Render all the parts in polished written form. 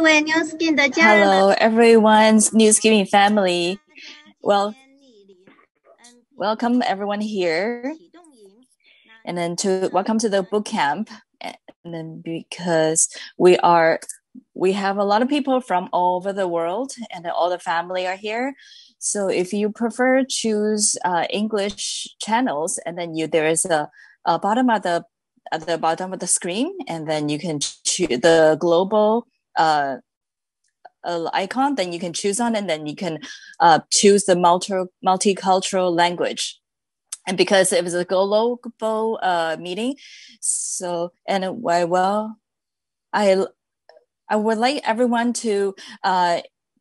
各位 New Skin 的家人们 Hello, everyone's New Skin family. Well, welcome everyone here, and then welcome to the book camp. And then because we have a lot of people from all over the world, and all the family are here. So if you prefer, choose English channels, and then there is a bottom at the bottom of the screen, and then you can choose the global icon. Then you can choose on, and then you can choose the multicultural language. And because it was a global meeting, so and I would like everyone to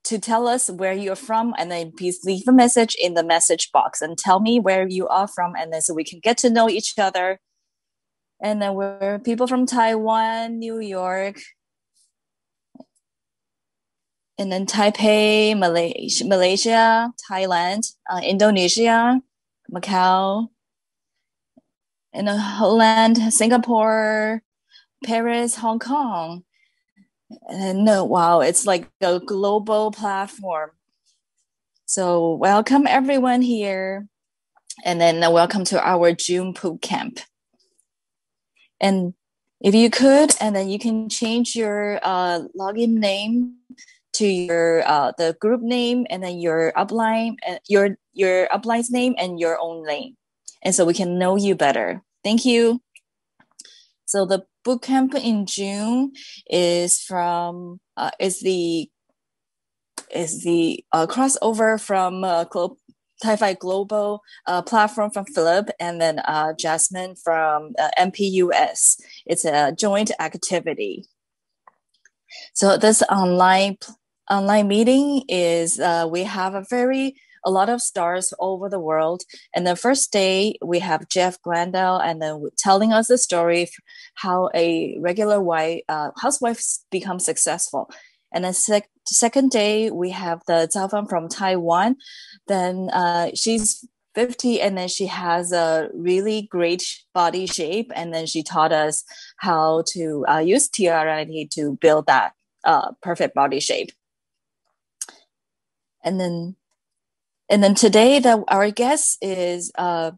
tell us where you're from, and then please leave a message in the message box and tell me where you are from, and then so we can get to know each other. And then we're people from Taiwan, New York, and then Taipei, Malaysia, Thailand, Indonesia, Macau, and Holland, Singapore, Paris, Hong Kong. And wow, it's like a global platform. So welcome everyone here, and then welcome to our June boot camp. And if you could, and then you can change your login name to your the group name, and then your upline, your upline's name, and your own name, and so we can know you better. Thank you. So the boot camp in June is from the crossover from TiFi Global platform from Philip, and then Jasmine from MPUS. It's a joint activity. So this online meeting is we have a lot of stars over the world. And the first day we have Jeff Glandell, and then telling us the story of how a regular housewife becomes successful. And then second day we have the Zhao Fan from Taiwan. Then she's 50, and then she has a really great body shape, and then she taught us how to use TRIT to build that perfect body shape. And then today our guest is a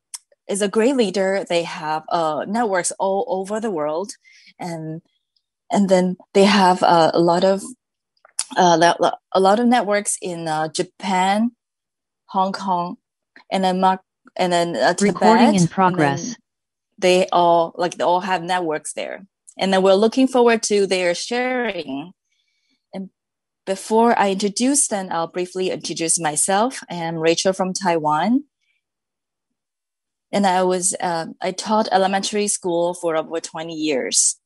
great leader. They have networks all over the world, and then they have a lot of networks in Japan, Hong Kong, and then Tibet. Recording in progress. They all have networks there, and then we're looking forward to their sharing. And before I introduce them, I'll briefly introduce myself. I am Rachel from Taiwan, and I taught elementary school for over 20 years.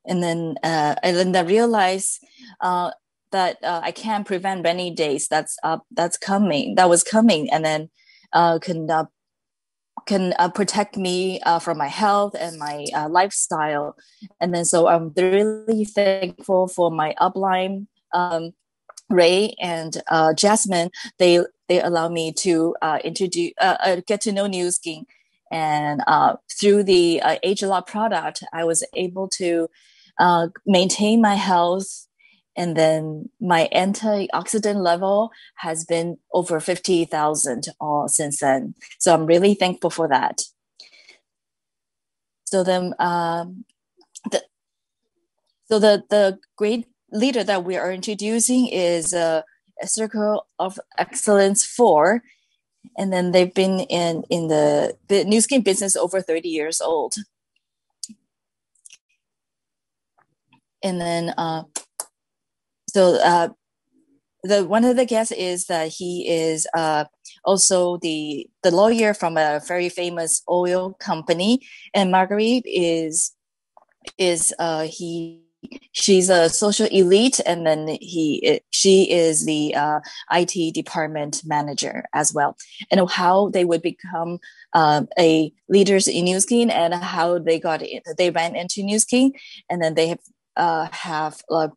And then I realized that I can't prevent rainy days that was coming, and then can protect me from my health and my lifestyle. And then so I'm really thankful for my upline, Ray and Jasmine. They allow me to get to know New Skin, and through the Age a Lot product, I was able to maintain my health, and then my antioxidant level has been over 50,000 since then. So I'm really thankful for that. So then, the great leader that we are introducing is a Circle of Excellence 4, and then they've been in the New Skin business over 30 years old. And then one of the guests is that he is also the lawyer from a very famous oil company, and Marguerite she's a social elite, and then she is the IT department manager as well. And how they would become a leaders in New Skin, and how they ran into New Skin, and then they have a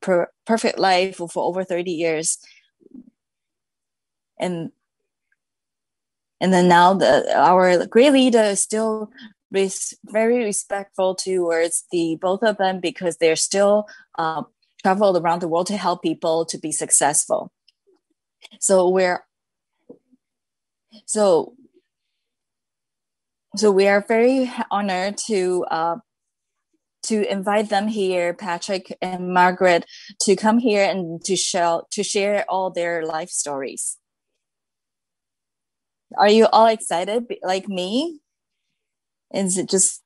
perfect life for over 30 years. And then now our great leader is still very respectful towards the both of them because they're still traveled around the world to help people to be successful. So we're so so we are very honored to invite them here, Patrick and Margaret, to come here and to share all their life stories. Are you all excited like me? Is it just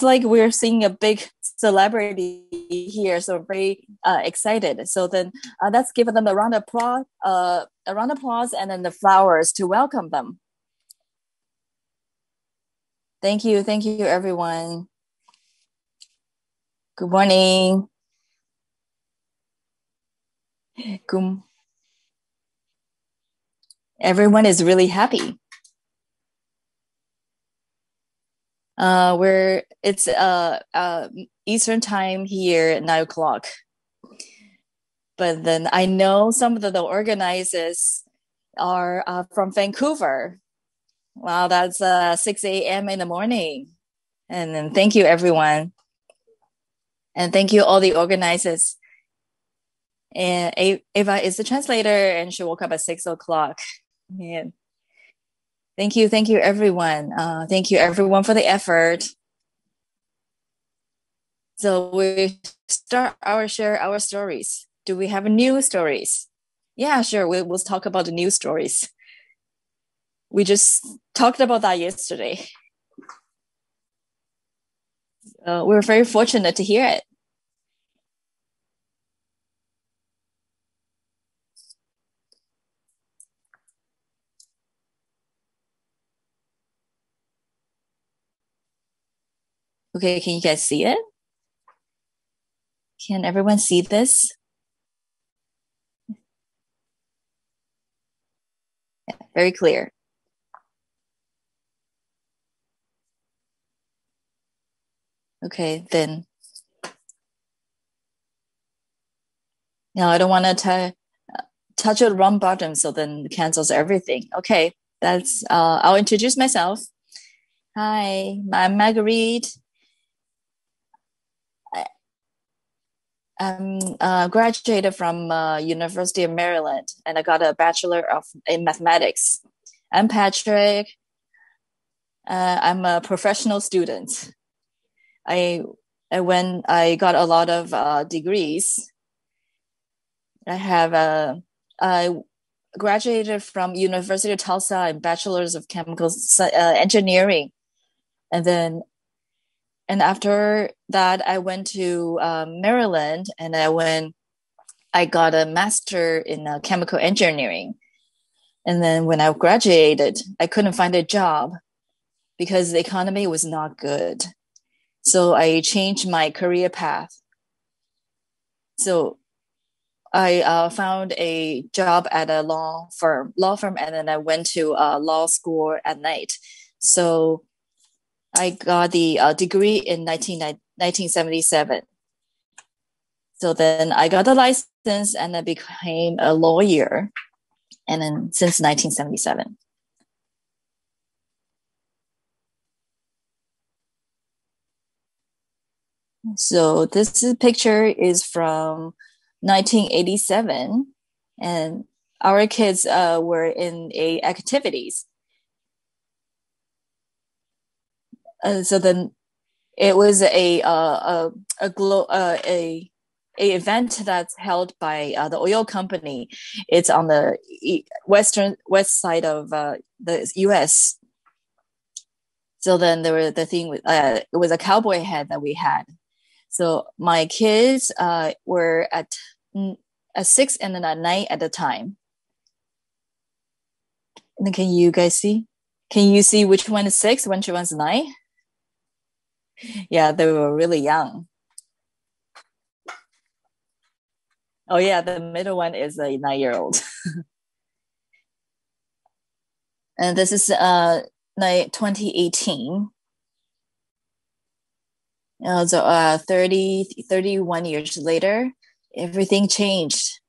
like we're seeing a big celebrity here, so very excited. So then let's give them a round of applause, and then the flowers to welcome them. Thank you, everyone. Good morning. Good. Everyone is really happy. It's Eastern time here at 9 o'clock. But then I know some of the organizers are from Vancouver. Wow, that's 6 a.m. in the morning. And then thank you, everyone. And thank you, all the organizers. And Ava is the translator, and she woke up at 6 o'clock. Yeah. Thank you, everyone. Thank you, everyone, for the effort. So we share our stories. Do we have new stories? Yeah, sure. We'll talk about the new stories. We just talked about that yesterday. We're very fortunate to hear it. Okay, can you guys see it? Can everyone see this? Yeah, very clear. Okay, then. No, I don't want to touch the wrong button, so then it cancels everything. Okay, I'll introduce myself. Hi, I'm Marguerite. I'm graduated from University of Maryland, and I got a bachelor in mathematics. I'm Patrick. I'm a professional student. I got a lot of degrees. I graduated from University of Tulsa in Bachelor's of Chemical Engineering, and after that I went to Maryland, and I got a master in chemical engineering. And then when I graduated, I couldn't find a job because the economy was not good. So I changed my career path. So I found a job at a law firm, and then I went to law school at night. So I got the degree in 1977. So then I got the license, and I became a lawyer, and then since 1977. So this picture is from 1987, and our kids were in activities. So then it was a event that's held by the oil company. It's on the west side of the U.S. So then there was the thing with it was a cowboy hat that we had. So my kids were at 6 and then at 9 at the time. And then can you guys see? Can you see which one is 6, which one's 9? Yeah, they were really young. Oh yeah, the middle one is a 9-year-old. And this is 2018. So 31 years later, everything changed.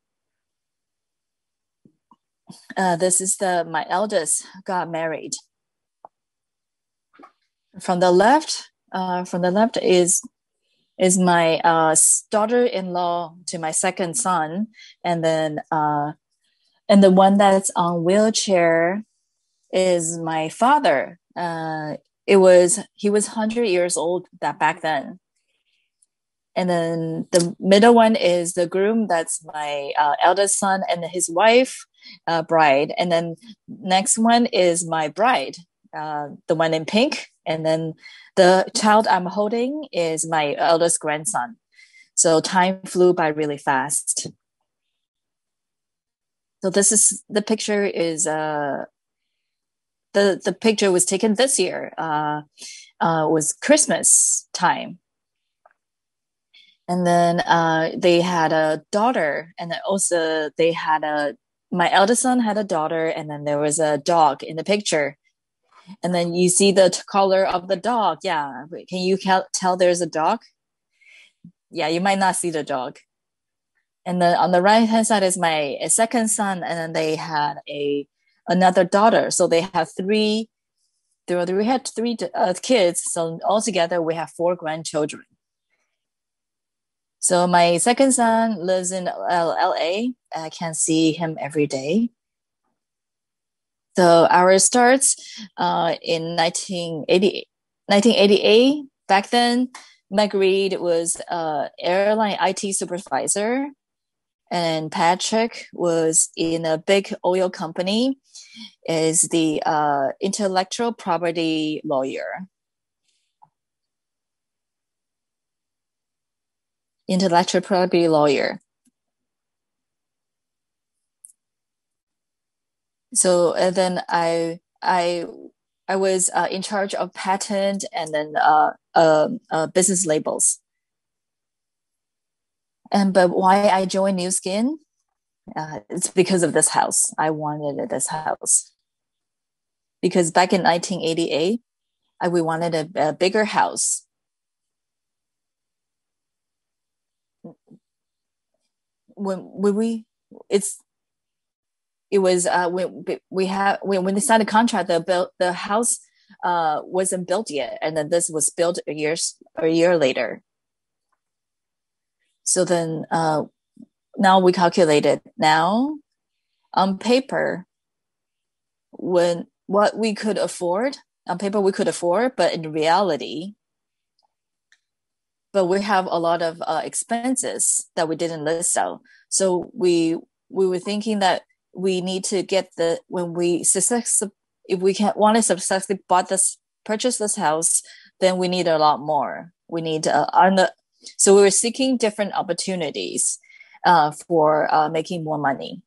This is my eldest got married. from the left is my daughter-in-law to my second son, and then and the one that's on wheelchair is my father. He was 100 years old that back then. And then the middle one is the groom. That's my eldest son and his wife, bride. And then next one is my bride, the one in pink. And then the child I'm holding is my eldest grandson. So time flew by really fast. So this is the picture is the picture was taken this year. Was Christmas time. And then they had a daughter, and then also they had my eldest son had a daughter, and then there was a dog in the picture. And then you see the color of the dog. Yeah. Can you tell there's a dog? Yeah, you might not see the dog. And then on the right hand side is my second son, and then they had another daughter. So they have three. We had three kids. So altogether we have 4 grandchildren. So my second son lives in LA. I can see him every day. So our starts in 1988. Back then, Marguerite was airline IT supervisor, and Patrick was in a big oil company, is the intellectual property lawyer. Intellectual property lawyer. So and then I was in charge of patent and then business labels. But why I joined New Skin? It's because of this house. I wanted this house because back in 1988, we wanted a bigger house. When they signed a contract, the house wasn't built yet, and then this was built a year later. So then now we calculated now on paper what we could afford. On paper we could afford, but in reality, but we have a lot of expenses that we didn't list out. So we were thinking that we need to get if we want to successfully purchase this house, then we need a lot more. We need so we were seeking different opportunities for making more money.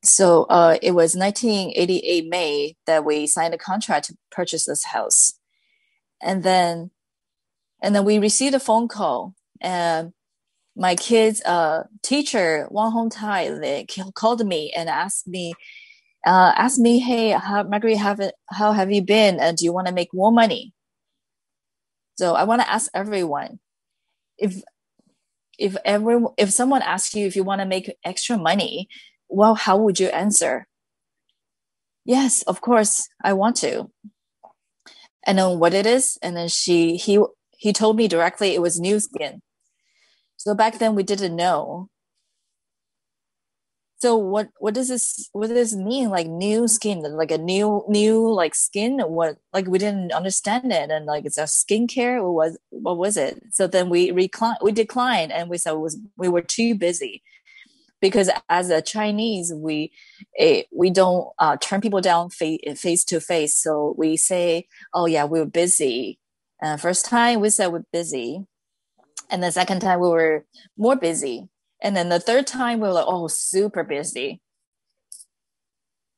So it was 1988 May that we signed a contract to purchase this house, and then we received a phone call, and my kid's teacher Wang Hongtai called me and asked me, "Hey, Marguerite, how have you been? Do you want to make more money?" So I want to ask everyone, if someone asks you if you want to make extra money, well, how would you answer? Yes, of course, I want to. And then what it is, and then he told me directly it was New Skin. So back then we didn't know. So what does this mean? Like new skin, like a new like skin? What, like we didn't understand it, and like it's a skincare, or what was it? So then we declined, and we said we were too busy. Because as a Chinese, we don't turn people down face to face. So we say, "Oh yeah, we were busy." First time we said we're busy, and the second time we were more busy, and then the third time we were like, "Oh, super busy."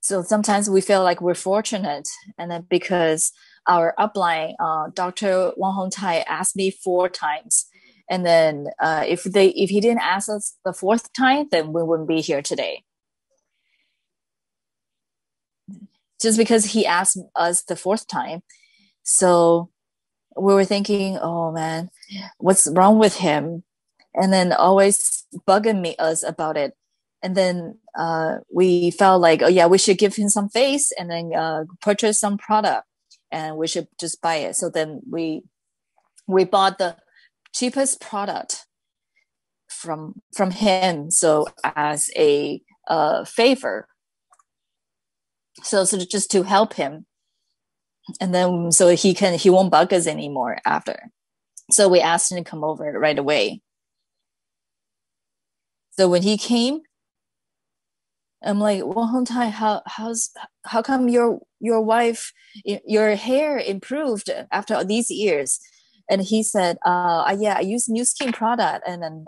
So sometimes we feel like we're fortunate, and then because our upline, Dr. Wang Hongtai, asked me 4 times. And then if he didn't ask us the 4th time, then we wouldn't be here today. Just because he asked us the 4th time. So we were thinking, oh man, what's wrong with him? And then always bugging us about it. And then we felt like, oh yeah, we should give him some face and then purchase some product, and we should just buy it. So then we bought the cheapest product from him, so as a favor, so just to help him, and then so he won't bug us anymore after. So we asked him to come over right away. So when he came, I'm like, well, Hontai, how come your wife, your hair improved after these years? And he said, yeah, I used new skin product, and then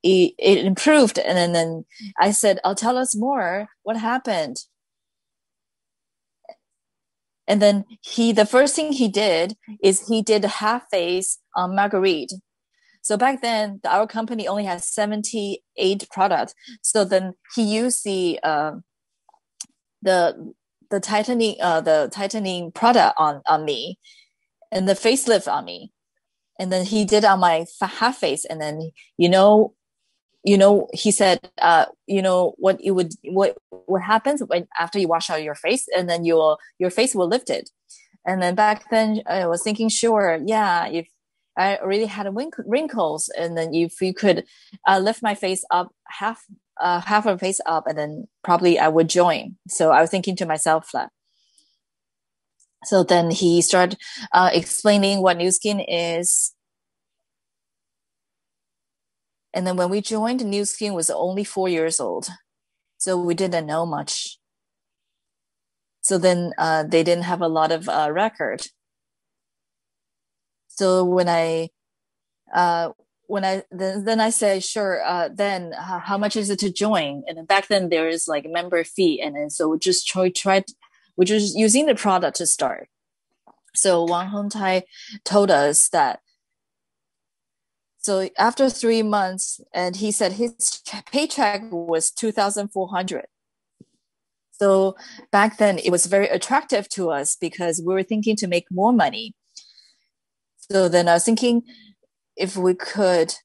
it improved. And then I said, tell us more. What happened? And then the first thing he did is he did a half face on Marguerite. So back then, our company only has 78 products. So then he used the tightening product on me, and the facelift on me, and then he did on my half face. And then he said, what happens when after you wash out your face, and then your face will lift it. And then back then I was thinking, sure, yeah, if I already had wrinkles, and then if you could lift my face up half of the face up, and then probably I would join. So I was thinking to myself that. So then he started explaining what Nu Skin is. And then when we joined, Nu Skin was only 4 years old. So we didn't know much. So then they didn't have a lot of record. So when I said, sure, then how much is it to join? And then back then there is like a member fee. And then so we just we're just using the product to start. So Wang Hongtai told us that, so after 3 months, and he said his paycheck was 2,400. So back then it was very attractive to us because we were thinking to make more money. So then I was thinking if we could,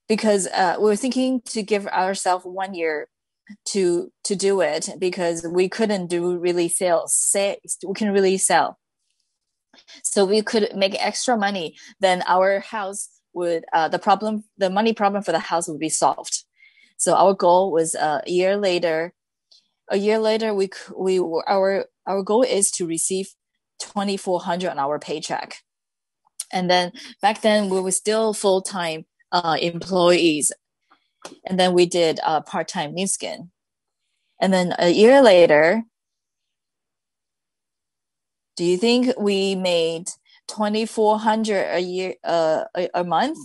because we were thinking to give ourselves 1 year to do it, because we couldn't do really we can really sell. So we could make extra money, then our house would the money problem for the house would be solved. So our goal was a year later, our goal is to receive 2,400 on our paycheck. And then back then we were still full-time employees, and then we did part-time Nu Skin. And then a year later, do you think we made 2,400 a year a month?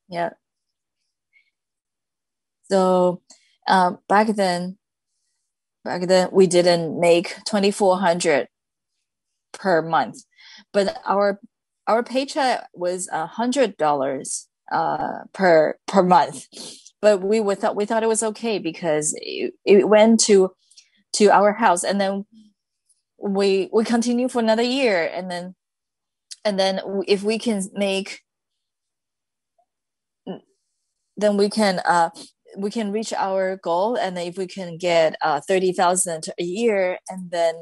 Yeah. So back then we didn't make 2,400 per month, but our paycheck was $100 per month. But we thought it was okay because it went to our house, and then we continue for another year, and then if we can make, then we can reach our goal, and then if we can get 30,000 a year, and then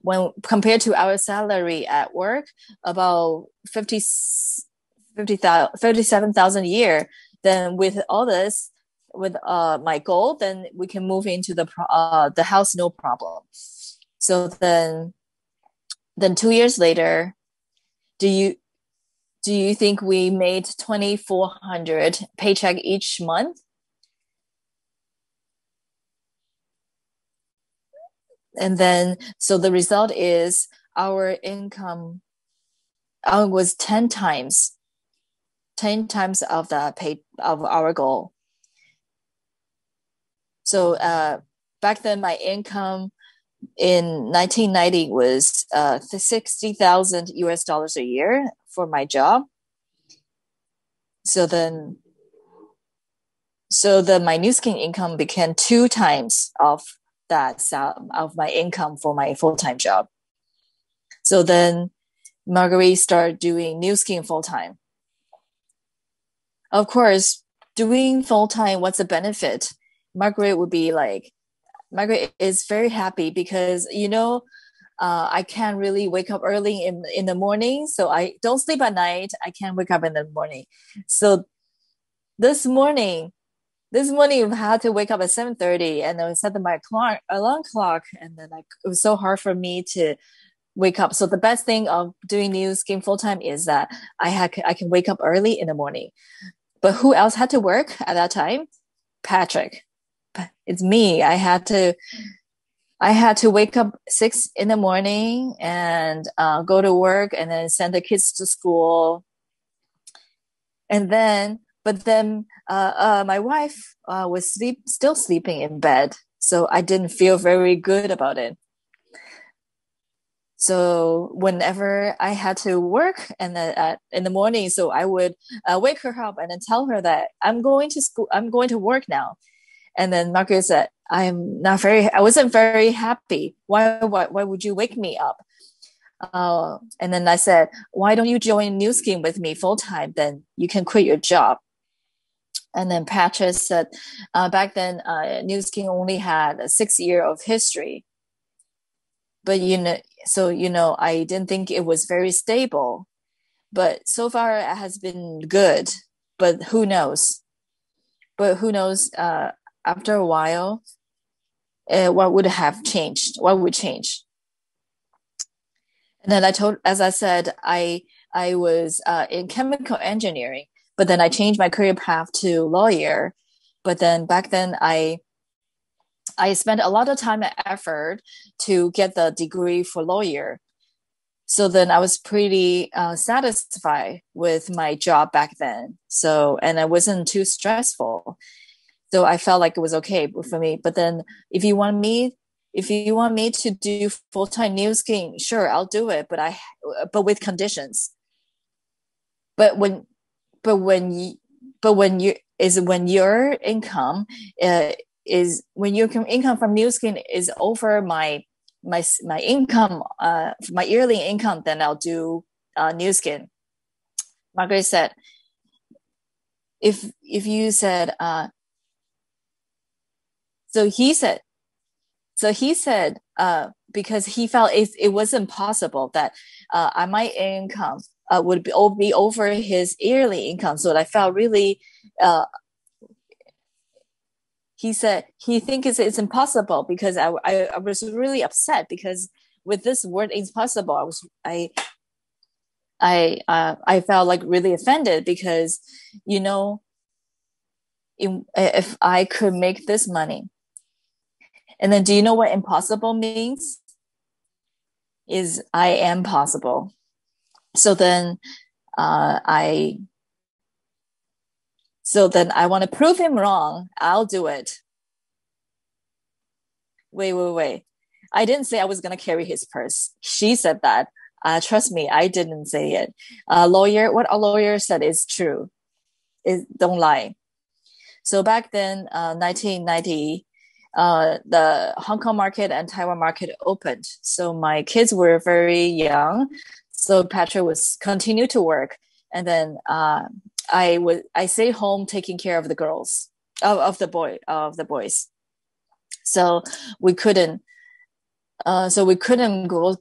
when compared to our salary at work, about 37,000 a year, then with all this, with my goal, then we can move into the house, no problem. So then 2 years later, do you think we made 2,400 paycheck each month? And then, so the result is our income was 10 times of our goal. So back then my income in 1990 was $60,000 a year for my job. So my Nu Skin income became 2 times of that of my income for my full-time job. So then Marguerite started doing Nu Skin full-time. Of course, doing full-time, what's the benefit? Marguerite would be like, Margaret is very happy because, I can't really wake up early in the morning. So I don't sleep at night. I can't wake up in the morning. So this morning, I had to wake up at 7:30 and I set my alarm clock. And then it was so hard for me to wake up. So the best thing of doing Nu Skin full time is that I can wake up early in the morning. But who else had to work at that time? Patrick. It's me. I had to wake up 6 in the morning and go to work and then send the kids to school. But then my wife was still sleeping in bed. So I didn't feel very good about it. So whenever I had to work and in the morning, so I would wake her up and then tell her that I'm going to school, I'm going to work now. And then Margaret said, I wasn't very happy. Why would you wake me up? And then I said, why don't you join Nu Skin with me full time? Then you can quit your job. And then Patrick said, back then, Nu Skin only had a 6 year of history. But, I didn't think it was very stable. But so far it has been good. But who knows? After a while, what would have changed? What would change? And then as I said, I was in chemical engineering, but then I changed my career path to lawyer. But then back then I spent a lot of time and effort to get the degree for lawyer. So then I was pretty satisfied with my job back then. So, and it wasn't too stressful. So I felt like it was okay for me. But then if you want me to do full-time Nu Skin, sure, I'll do it. But with conditions. When your income from Nu Skin is over my income, my yearly income, then I'll do Nu Skin. Margaret said, if you said, so he said, because he felt it wasn't possible that my income would be over his yearly income. So I felt really, he said he thinks it's impossible because I was really upset because with this word impossible, I felt like really offended because, if I could make this money. And then do you know what impossible means? Is I am possible. So then I want to prove him wrong. I'll do it. Wait. I didn't say I was going to carry his purse. She said that. Trust me, I didn't say it. What a lawyer said is true. Don't lie. So back then, 1990, the Hong Kong market and Taiwan market opened. So my kids were very young. So Patrick was continue to work. And then I stayed home taking care of the girls, of the boys. So we couldn't go.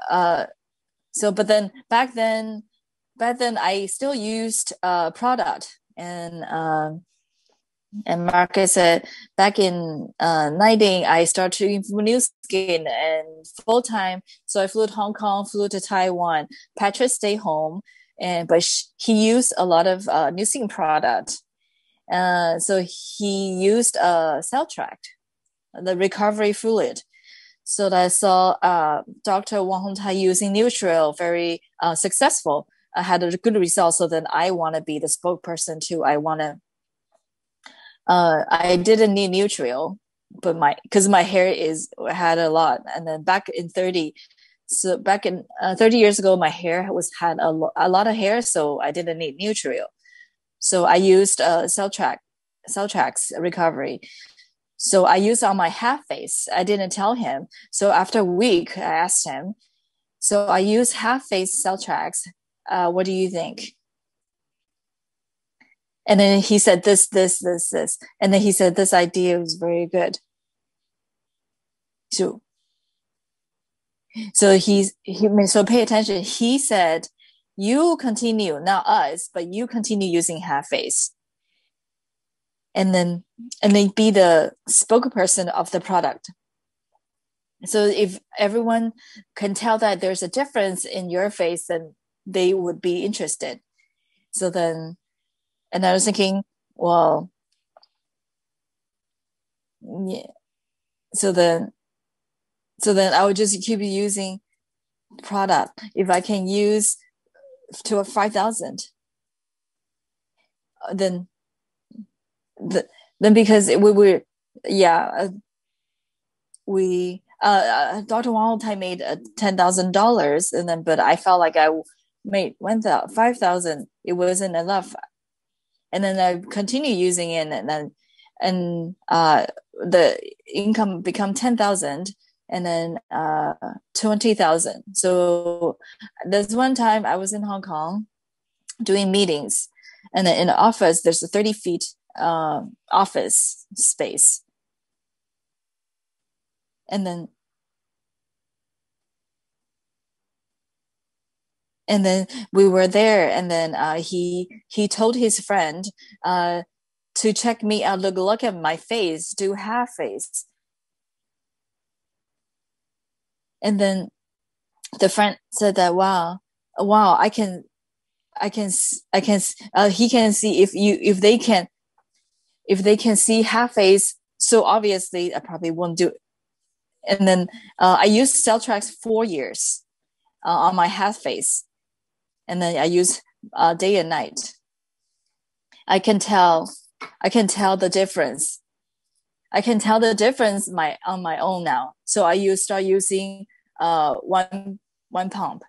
But then back then I still used product and Margaret said back in 19 I started to do Nu Skin and full time. So I flew to Hong Kong, flew to Taiwan. Patrick stayed home, but he used a lot of Nu Skin product. So he used cell tract, the recovery fluid. So that I saw Dr. Wang Hongtai using Neutral, very successful. I had a good result. So then I want to be the spokesperson too. I didn't need Neutral, but because my hair had a lot. And then back in 30 years ago, my hair had a lot of hair, so I didn't need Neutral. So I used cell tracts recovery. So I used on my half face. I didn't tell him. So after a week, I asked him. So I use half face cell tracks. What do you think? And then he said this. And then he said this idea was very good. So so pay attention. He said, you continue, not us, but you continue using half face. And then be the spokesperson of the product. So if everyone can tell that there's a difference in your face, then they would be interested. So then, and I was thinking, well, yeah. So then I would just keep using product. If I can use to a 5,000, then because we were, we Dr. Wang Tai made $10,000, and then but I felt like I made 5,000. It wasn't enough, and then I continue using it, and the income become 10,000, and then 20,000. So there's one time I was in Hong Kong doing meetings, and then in the office there's a 30 feet office space. And then we were there, and then he told his friend to check me out, look at my face, do half face. And then the friend said that wow, he can see if they can see half face, so obviously I probably won't do it. And then I used cell tracks 4 years on my half face, and then I use day and night. I can tell the difference. I can tell the difference on my own now. So I start using one pump.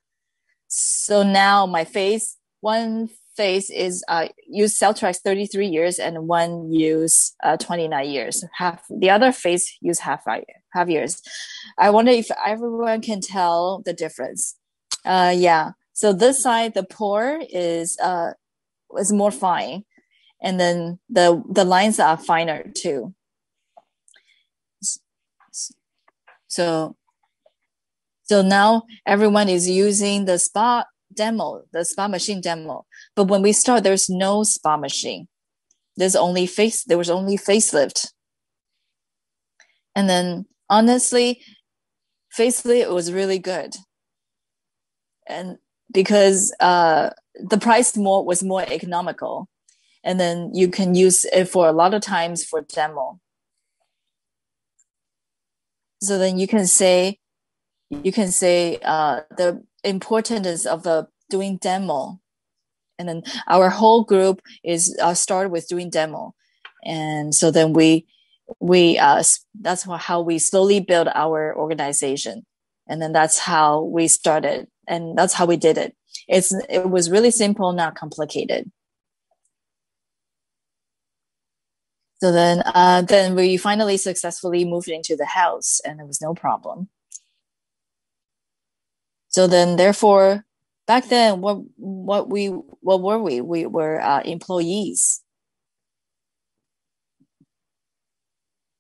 So now my face, one face is use cell tracks 33 years, and one use 29 years. The other face use half years. I wonder if everyone can tell the difference. Yeah. So this side, the pore is more fine, and then the lines are finer too. So now everyone is using the spa machine demo. But when we start, there's no spa machine. There was only facelift. And then honestly, facelift was really good. And because the price was more economical. And then you can use it for a lot of times for demo. So then you can say the importance of doing demo, and then our whole group is started with doing demo, and so then we that's how we slowly build our organization, and then that's how we started, and that's how we did it. It was really simple, not complicated. So then we finally successfully moved into the house, and there was no problem. So then, therefore, back then, what were we? We were employees,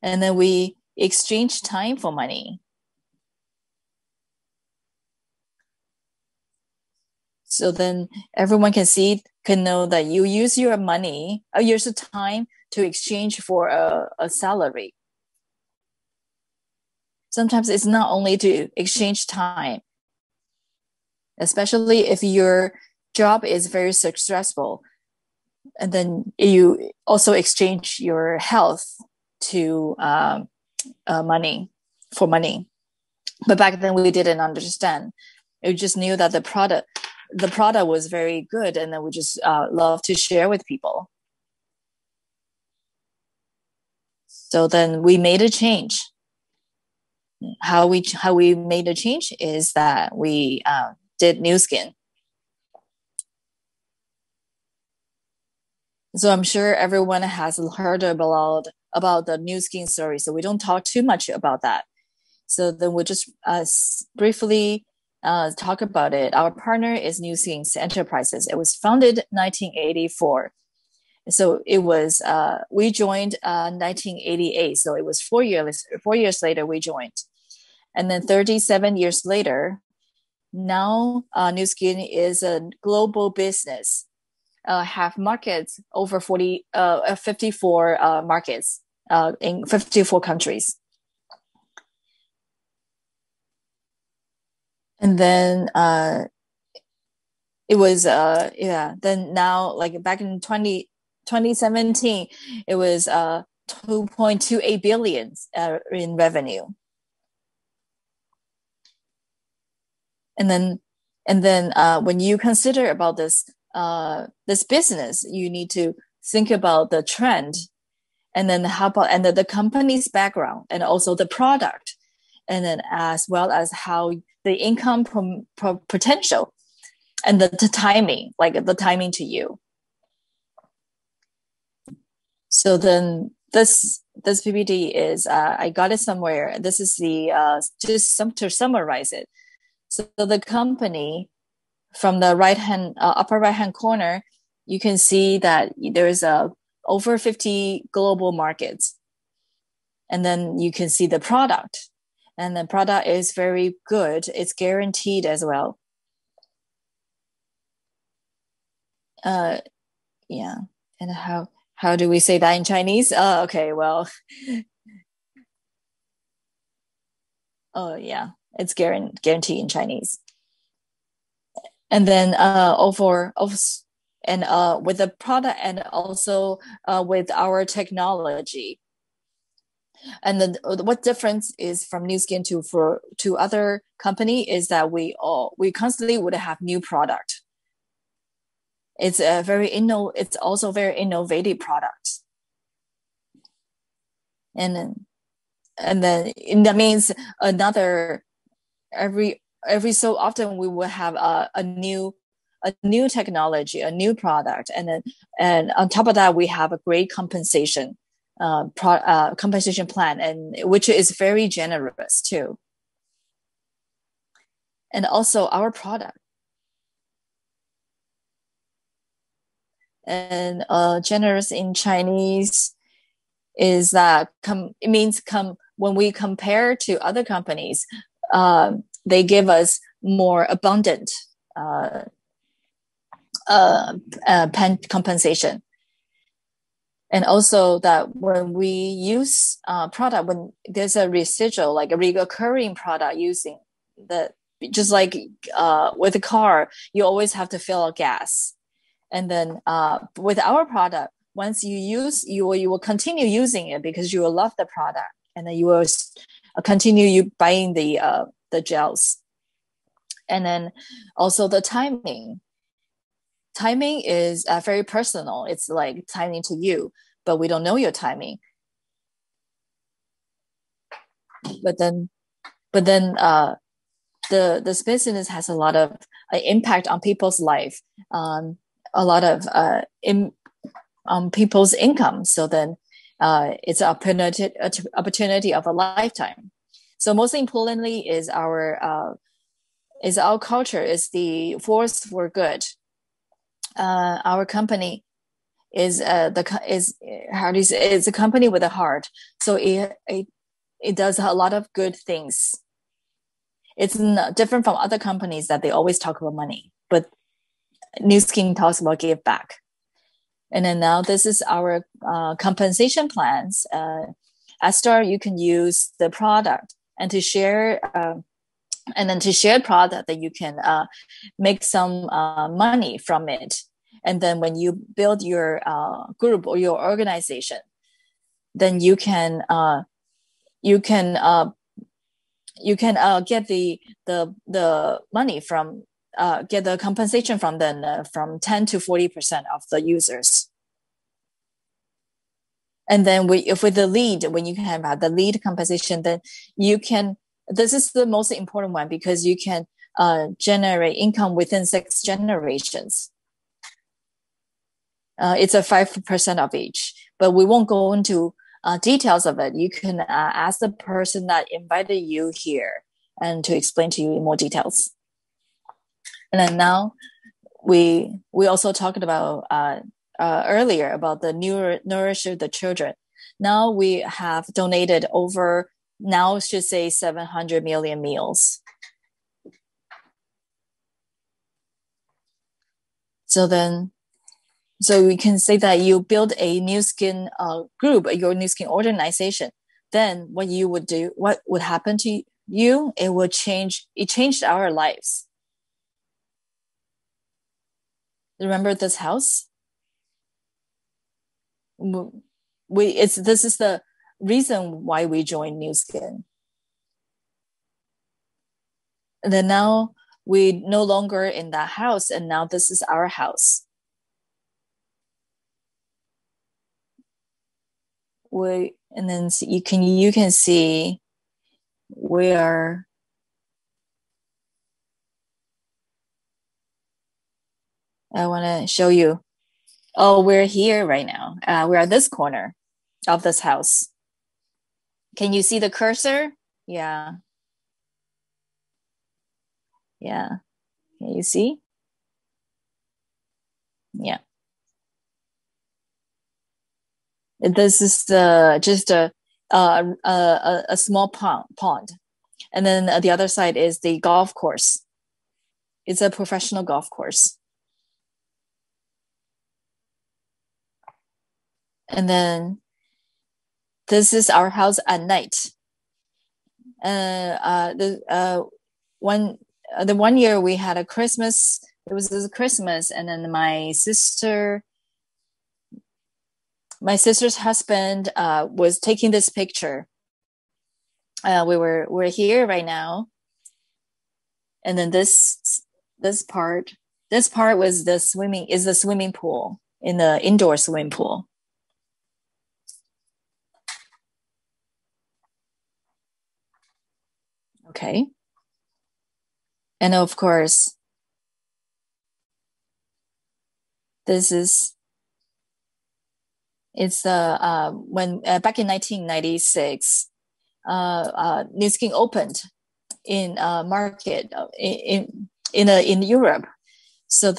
and then we exchanged time for money. So then everyone can know that you use your money, use the time to exchange for a salary. Sometimes it's not only to exchange time, especially if your job is very stressful, and then you also exchange your health to money. But back then we didn't understand. We just knew that the product was very good, and then we just love to share with people. So then we made a change. How we made a change is that we did Nu Skin. So I'm sure everyone has heard about about the new skin story, so we don't talk too much about that. So then we'll just briefly talk about it. Our partner is New Skins Enterprises. It was founded 1984. So it was we joined 1988. So it was 4 years later we joined, and then 37 years later, now New Skin is a global business. Have markets over 54 markets in 54 countries. And then it was then now, like back in 2017, it was 2.28 billion in revenue. And then when you consider about this business, you need to think about the trend, and then the company's background, and also the product, and then as well as how the income potential, and the timing, like the timing to you. So then this PPT is I got it somewhere. This is the to summarize it. So the company, from the upper right hand corner, you can see that there's over 50 global markets, and then you can see the product, and the product is very good. It's guaranteed as well. Yeah, and how do we say that in Chinese? Okay, well, oh yeah, it's guaranteed in Chinese. And then with the product, and also with our technology. And then what difference is from New Skin to other company is that we constantly would have new product. It's it's also very innovative product. And then that means every so often we will have a new technology, a new product, and on top of that we have a great compensation plan, and which is very generous too. And also our product, and generous in Chinese is that it means when we compare to other companies, they give us more abundant compensation. And also that when we use product, when there's a residual, like a recurring product using just like with a car, you always have to fill a gas. And then with our product, once you use, you will continue using it because you will love the product, and then you will continue buying the gels. And then also the timing is very personal. It's like timing to you, but we don't know your timing. But then this business has a lot of impact on people's life, a lot of on people's income. So then it's an opportunity of a lifetime. So most importantly is our culture, is the force for good. Our company is a company with a heart. So it does a lot of good things. It's different from other companies that they always talk about money, but New Skin talks about give back. And then now this is our compensation plans. At start, you can use the product and to share, product that you can make some money from it. And then when you build your group or your organization, then you can get the money from get the compensation from 10 to 40% of the users. And then with the lead, when you can have the lead compensation, then you can, this is the most important one, because you can generate income within 6 generations. It's a 5% of each, but we won't go into details of it, you can ask the person that invited you here and to explain to you in more details. And then now we also talked about earlier about the nourish the children. Now we have donated over, now should say 700 million meals. So we can say that you build a Nu Skin group, your Nu Skin organization. Then what you would do, what would happen to you? It changed our lives. Remember this house? This is the reason why we joined Nu Skin. And then now we no longer in that house, and now this is our house. And then you can see we are. I want to show you. Oh, we're here right now. We're at this corner of this house. Can you see the cursor? Yeah. Yeah. Can you see? Yeah. This is just a small pond. And then the other side is the golf course. It's a professional golf course. And then this is our house at night. The one year we had a Christmas. It was Christmas, and then my sister's husband was taking this picture. We're here right now, and then this part was the swimming pool, in the indoor swimming pool. Okay. And of course, it's when back in 1996, Nu Skin opened in market in Europe. So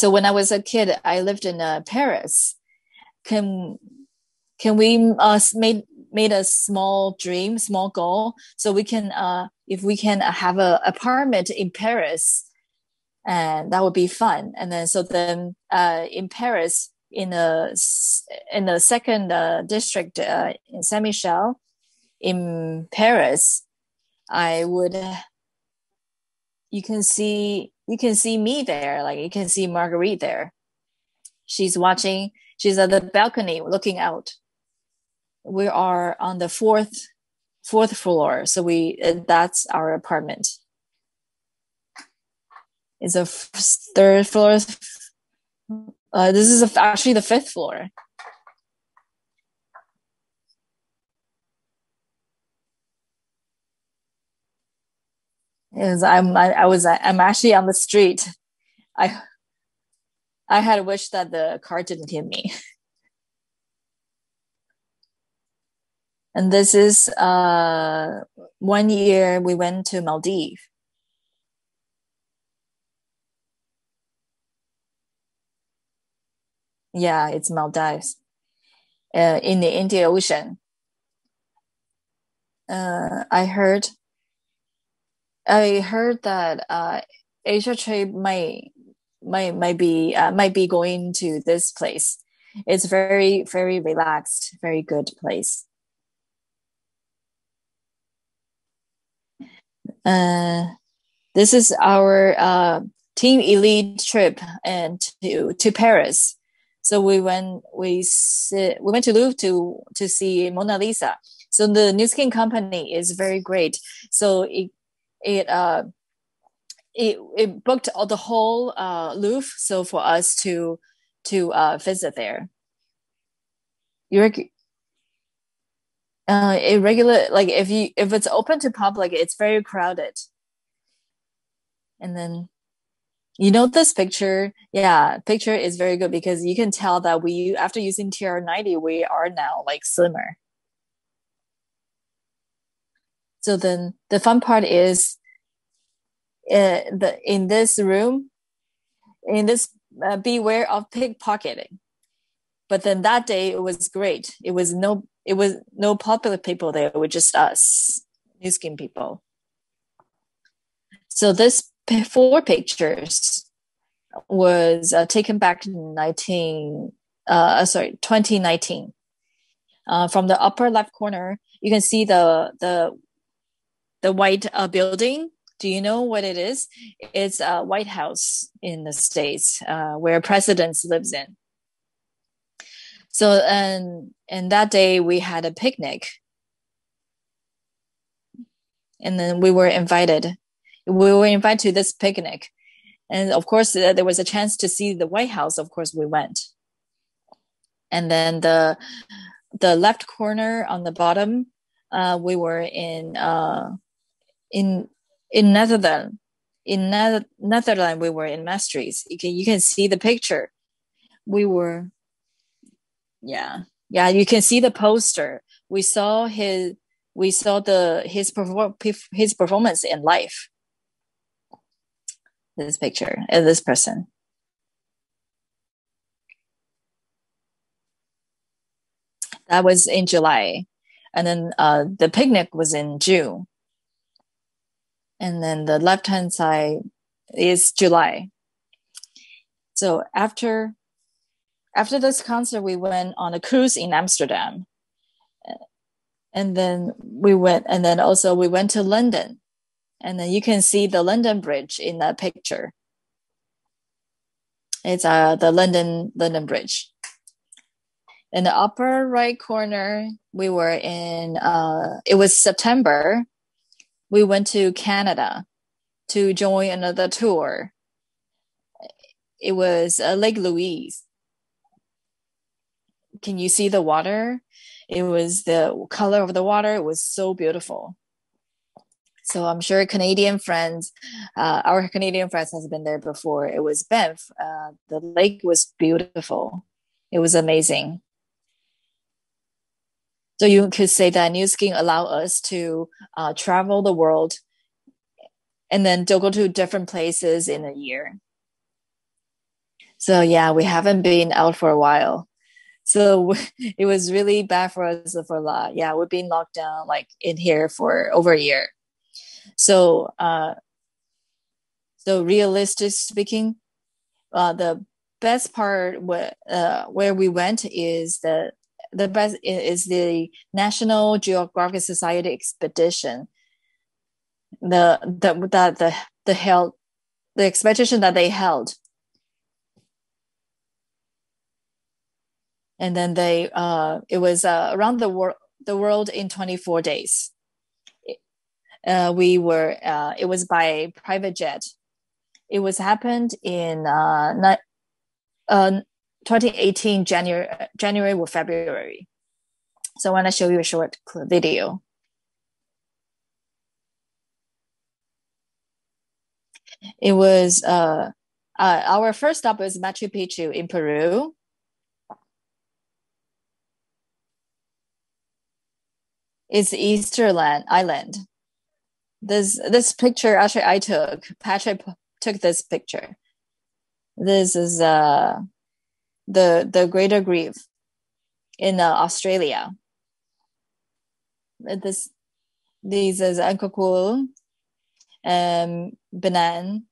when I was a kid, I lived in Paris. Can we made a small goal, so we can if we can have an apartment in Paris, and that would be fun. And then in Paris, in the second district in Saint Michel in Paris, you can see me there, like you can see Marguerite there. She's at the balcony looking out. We are on the fourth floor, so that's our apartment. It's a third floor. This is actually the fifth floor. I'm actually on the street. I had wished that the car didn't hit me. And this is 1 year we went to Maldives. Yeah, it's Maldives, in the Indian Ocean. I heard that Asia trip might be going to this place. It's very, very relaxed, very good place. This is our team elite trip and to Paris. So we went to Louvre to see Mona Lisa. So the Nu Skin company is very great. So it booked all the whole Louvre. So for us to visit there. Irregular, like if it's open to public, it's very crowded. And then You know this picture? Yeah, picture is very good because you can tell that we after using TR90, we are now like slimmer. So then the fun part is the in this room, in this beware of pickpocketing. But then that day it was great. It was no popular people there. It was just us, New Skin people. So this four pictures was taken back in 2019. From the upper left corner, you can see the white building. Do you know what it is? It's a White House in the States where presidents lives in. So and that day we had a picnic, and then we were invited. We were invited to this picnic, and of course there was a chance to see the White House. Of course, we went. And then the left corner on the bottom, we were in Netherlands. In Netherlands, we were in Maastricht. You can see the picture. We were, yeah, yeah. You can see the poster. We saw his performance in life. This picture, this person. That was in July, and then the picnic was in June, and then the left hand side is July. So after this concert, we went on a cruise in Amsterdam, and then we went to London, and then you can see the London Bridge in that picture. It's the London Bridge. In the upper right corner, we were in it was September. We went to Canada to join another tour. It was Lake Louise. Can you see the water? It was the color of the water. It was so beautiful. So I'm sure Canadian friends, our Canadian friends has been there before. It was Banff. The lake was beautiful. It was amazing. So you could say that New Skin allow us to travel the world and then to go to different places in a year. So yeah, we haven't been out for a while. So it was really bad for us for a lot. Yeah, we've been locked down like in here for over a year. So so realistic speaking, the best part where we went is the best is the National Geographic Society expedition. The expedition that they held, and then it was around the world in 24 days. It was by private jet. It was happened in 2018 January or February. So I want to show you a short video. It was our first stop was Machu Picchu in Peru. It's Easterland Island. This picture actually I took. Patrick took this picture. This is the Greater Reef in Australia. These is Angkor and Bagan.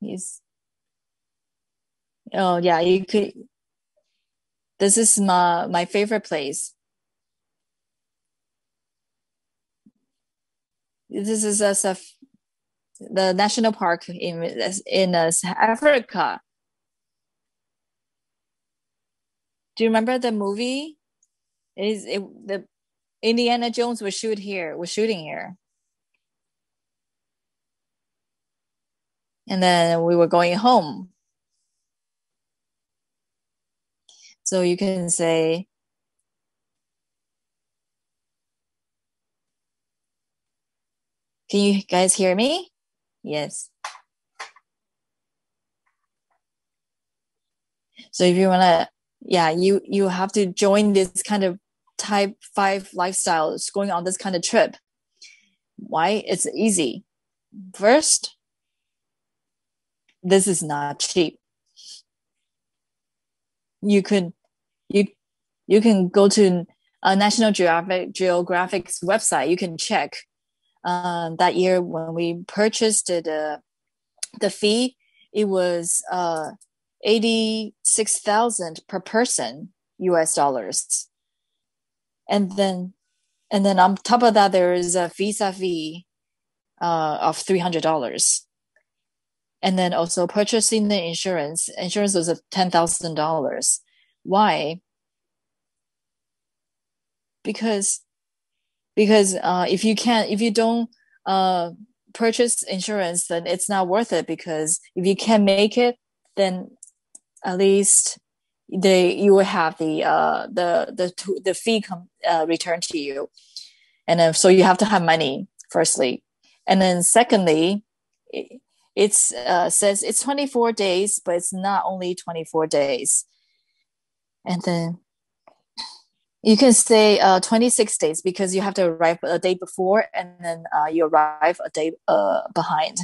He's oh yeah, you could. This is my favorite place. This is the national park in Africa. Do you remember the movie? The Indiana Jones was shooting here, and then we were going home. So you can say Can you guys hear me? Yes. So if you wanna, yeah, you have to join this kind of type 5 lifestyle, going on this kind of trip. Why? It's easy. First, this is not cheap. You could you you can go to National Geographic's website. You can check. That year when we purchased the fee, it was 86,000 per person US dollars. And then on top of that, there is a visa fee of $300. And then also purchasing the insurance. Insurance was $10,000. Why? Because if you don't purchase insurance, then it's not worth it, because if you can't make it, then at least you will have the fee returned to you. And then so you have to have money, firstly. And then secondly, it says it's 24 days, but it's not only 24 days. And then you can stay 26 days, because you have to arrive a day before, and then you arrive a day behind.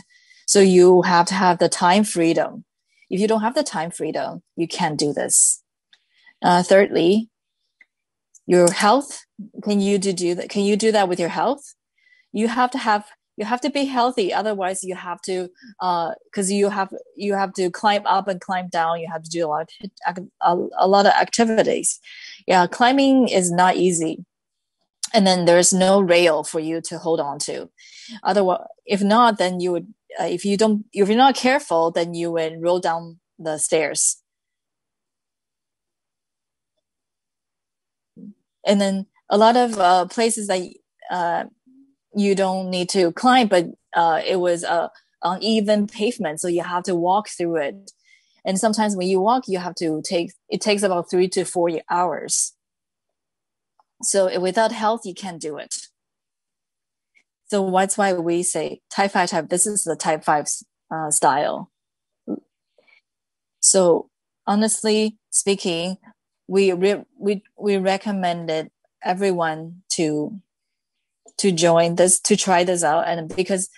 So you have to have the time freedom. If you don't have the time freedom, you can't do this. Thirdly, your health. Can you do that? Can you do that with your health? You have to be healthy. Otherwise, you have to because you have to climb up and climb down. You have to do a lot of activities. Yeah, climbing is not easy. And then there's no rail for you to hold on to. Otherwise, if not, then you would if you're not careful, then you would roll down the stairs. And then a lot of places that you don't need to climb, but it was uneven pavement, so you have to walk through it. And sometimes when you walk, it takes about 3 to 4 hours. So without health, you can't do it. So that's why we say type 5 this is the type 5 style. So honestly speaking, we recommended everyone to join this, to try this out. And because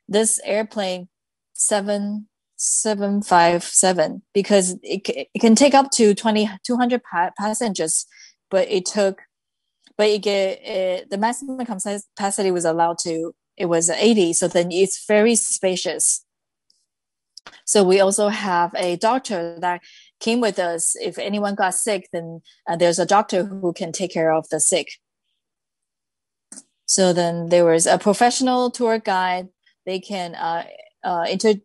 this airplane 757, because it can take up to 200 passengers, but the maximum capacity was allowed to, it was 80. So then it's very spacious. So we also have a doctor that came with us. If anyone got sick, then there's a doctor who can take care of the sick. So then there was a professional tour guide. They can to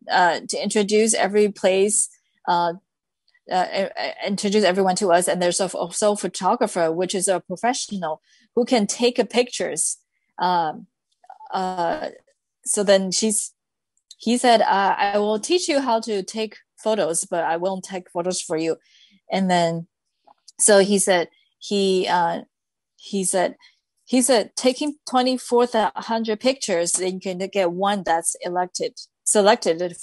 introduce every place, introduce everyone to us. And there's also a photographer, which is a professional who can take pictures. So then he said, I will teach you how to take photos, but I won't take photos for you. And then, so he said, taking 2,400 pictures, then you can get one that's selected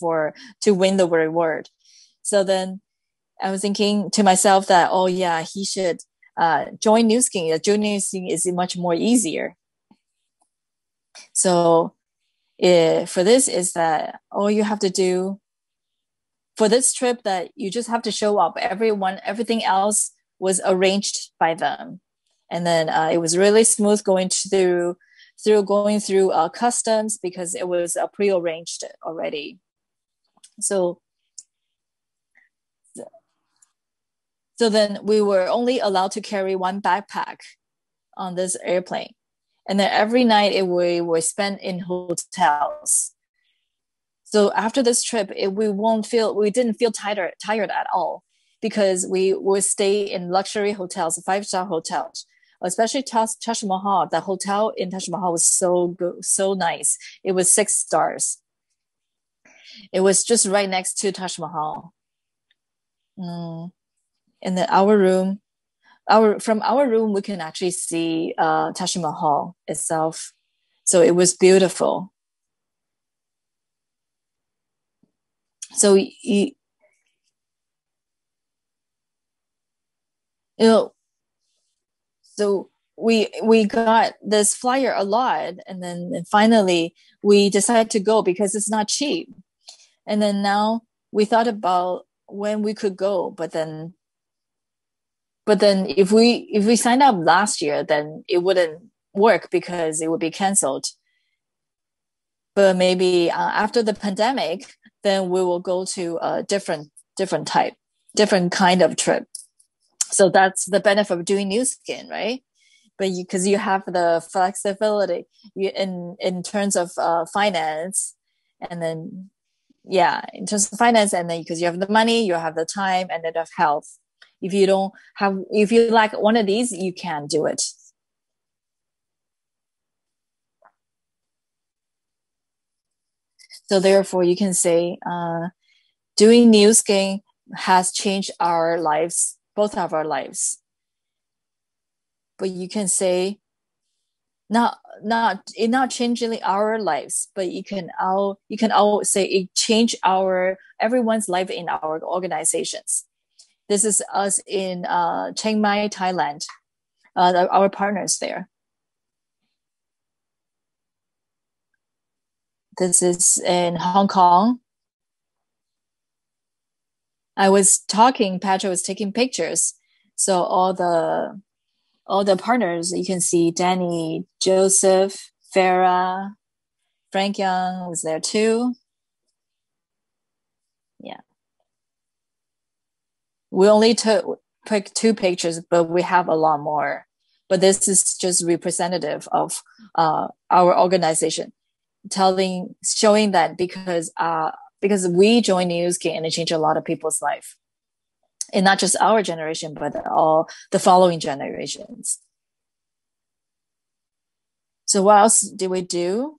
to win the reward. So then I was thinking to myself that, oh yeah, he should join Nu Skiing. Joining Nu Skiing is much more easier. So for this is that all you have to do for this trip, that you just have to show up. Everything else was arranged by them. And then it was really smooth going through customs, because it was pre-arranged already. So then we were only allowed to carry one backpack on this airplane. And then every night we were spent in hotels. So after this trip, we didn't feel tired at all, because we would stay in luxury hotels, 5-star hotels, especially Taj Mahal. The hotel in Taj Mahal was so good, so nice. It was 6 stars. It was just right next to Taj Mahal. And then from our room, we can actually see Taj Mahal itself. So it was beautiful. So you know, so we got this flyer a lot, and then finally we decided to go because it's not cheap. And then now we thought about when we could go, but then if we signed up last year, then it wouldn't work because it would be canceled. But maybe after the pandemic, then we will go to a different kind of trip. So that's the benefit of doing New Skin, right? But because you have the flexibility in terms of finance, and then yeah, in terms of finance, and then because you have the money, you have the time, and then of health. If you lack one of these, you can't do it. So therefore, you can say, doing New Skin has changed our lives, both of our lives. But you can say not changing our lives, but you can all say it changed our everyone's life in our organizations. This is us in Chiang Mai, Thailand. Our partners there. This is in Hong Kong. I was talking. Patrick was taking pictures. So all the partners you can see: Danny, Joseph, Farah, Frank Young was there too. Yeah, we only took pick two pictures, but we have a lot more. But this is just representative of our organization, showing that because we joined News and it changed a lot of people's life, and not just our generation, but all the following generations. So what else did we do?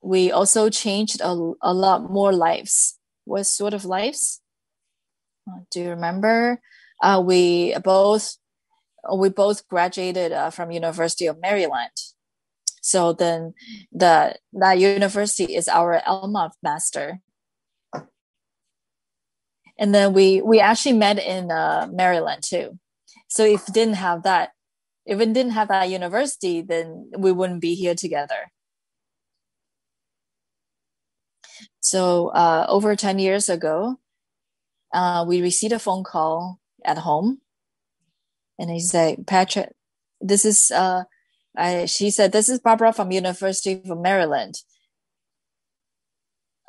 We also changed a lot more lives. What sort of lives? Do you remember? We both graduated from University of Maryland. So then that university is our alma mater. And then we actually met in Maryland too. So if it didn't have that university, then we wouldn't be here together. So over 10 years ago, we received a phone call at home, and he said, "Patrick, this is she said, this is Barbara from University of Maryland.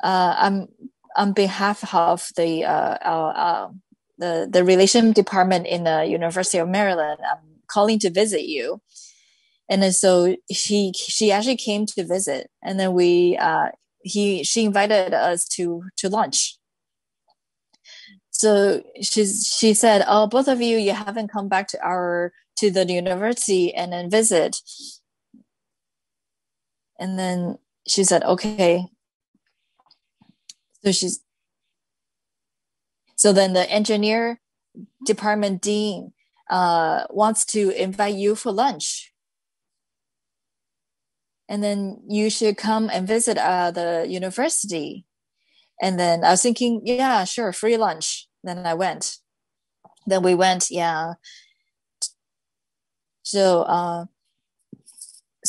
I'm on behalf of the relation department in the University of Maryland. I'm calling to visit you." And then so she actually came to visit, and then she invited us to lunch. So she said, "Oh, both of you haven't come back to the university and then visit." And then she said, "Okay." So then the engineer department dean wants to invite you for lunch, and then you should come and visit the university. And then I was thinking, yeah, sure, free lunch. Then I went. Then we went, yeah. So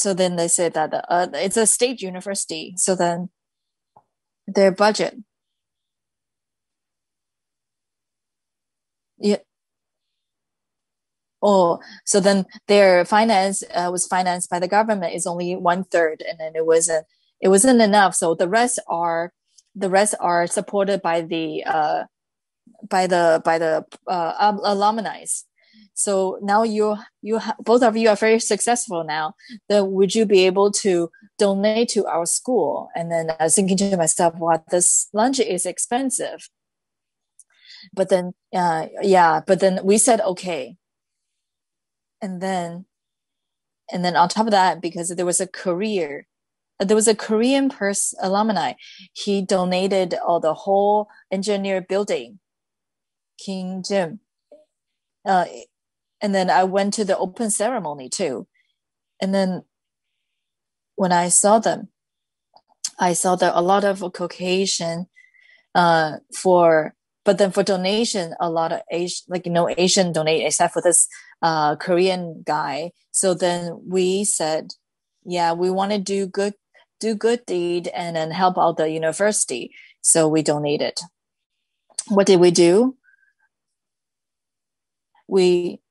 then they said that it's a state university. So then their budget, yeah. Oh, so then their finance was financed by the government is only 1/3, and then it wasn't enough. So the rest are supported by the alumni. So now both of you are very successful now. Then would you be able to donate to our school? And then I was thinking to myself, wow, this lunch is expensive. But then, but then we said okay. And then on top of that, because there was a Korean alumni, he donated all the whole engineer building, King Jim. And then I went to the open ceremony too. And then when I saw them, I saw that a lot of Caucasian For but then for donation, a lot of Asian donate except for this Korean guy. So then we said, yeah, we want to do good deed and then help out the university. So we donated. What did we do? We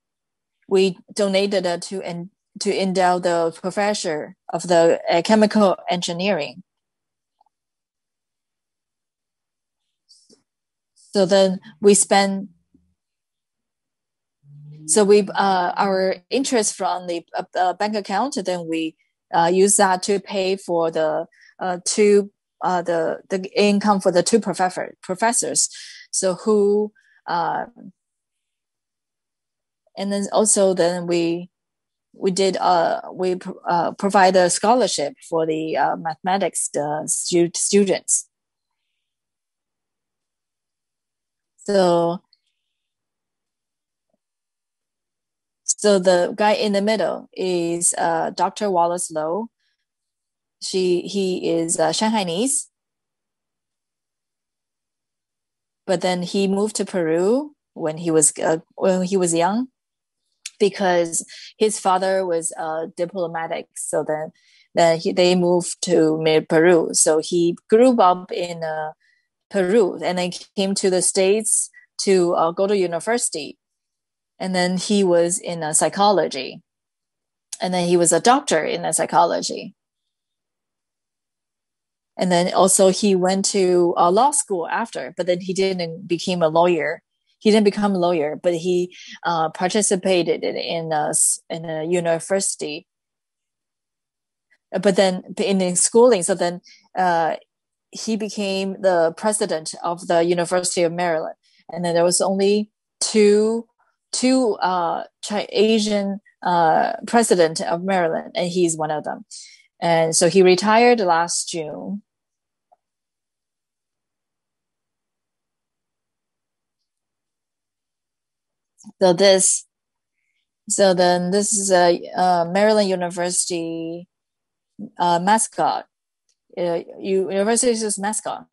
donated to endow the professor of the chemical engineering. So then we spend. So we our interest from the bank account. Then we use that to pay for the income for the two professors. So who and then also then we provide a scholarship for the mathematics students. So the guy in the middle is Dr. Wallace Lowe. He is Shanghainese, but then he moved to Peru when he was young, because his father was diplomatic. So then they moved to Peru. So he grew up in Peru and then came to the States to go to university. And then he was in psychology. And then he was a doctor in psychology. And then also he went to law school after, but then he didn't become a lawyer. He didn't become a lawyer, but he participated in a university. But then in schooling, so then he became the president of the University of Maryland. And then there was only two Asian president of Maryland, and he's one of them. And so he retired last June. So this is a Maryland University mascot. University's mascot.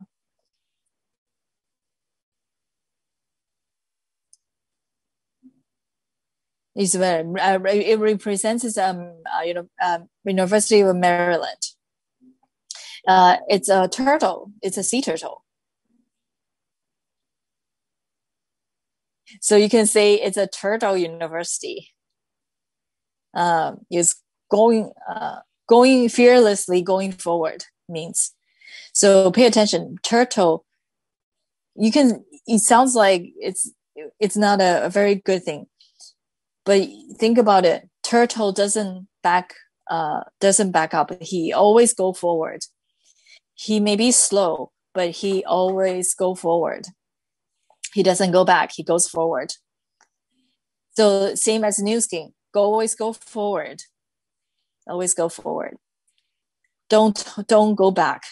It represents University of Maryland. It's a turtle. It's a sea turtle. So you can say it's a turtle university. It's going fearlessly, going forward means. So pay attention. Turtle. It sounds like it's not a very good thing, but think about it. Turtle doesn't back up. He always go forward. He may be slow, but he always go forward. He doesn't go back. He goes forward. So same as Nu Skin. Always go forward. Always go forward. Don't go back.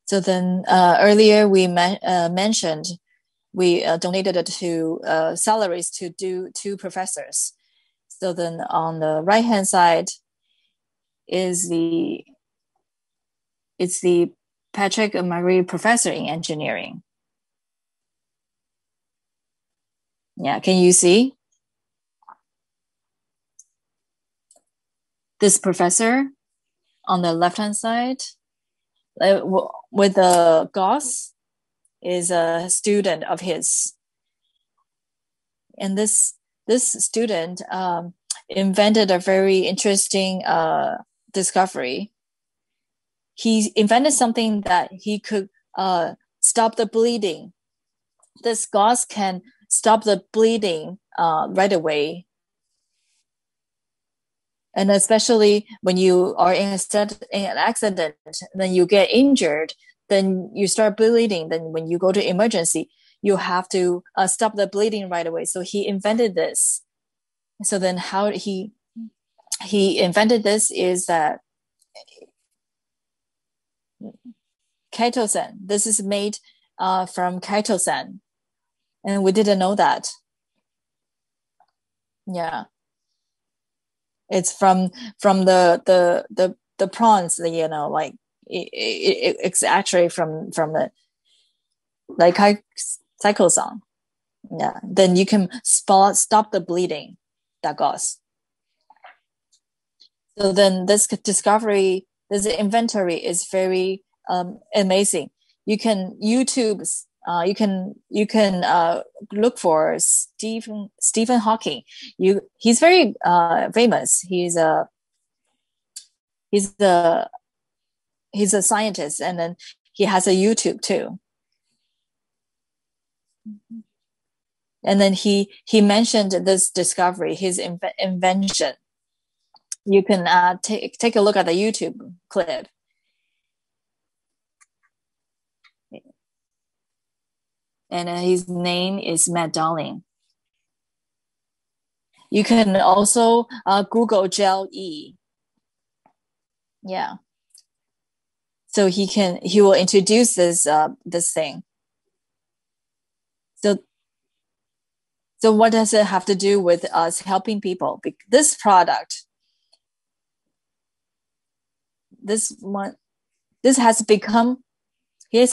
So then earlier we mentioned we donated to salaries to do two professors. So then on the right hand side is the Patrick and Marguerite professor in engineering. Yeah, can you see? This professor on the left-hand side with the gauze is a student of his. And this student invented a very interesting discovery. He invented something that he could stop the bleeding. This gauze can stop the bleeding right away. And especially when you are in an accident, then you get injured, then you start bleeding. Then when you go to emergency, you have to stop the bleeding right away. So he invented this. So then how he invented this is that chitosan. This is made from chitosan. And we didn't know that. Yeah. It's from the prawns, you know, like it's actually from the like cyclosong. Yeah, then you can stop the bleeding that goes. So then this discovery, this inventory is very amazing. You can YouTube, you can look for Stephen Hawking. He's very famous. He's a he's a scientist, and then he has a YouTube too. And then he mentioned this discovery, his invention. You can take a look at the YouTube clip. And his name is Matt Darling. You can also Google Gel E. Yeah. So he will introduce this thing. So what does it have to do with us helping people? This product, this has become you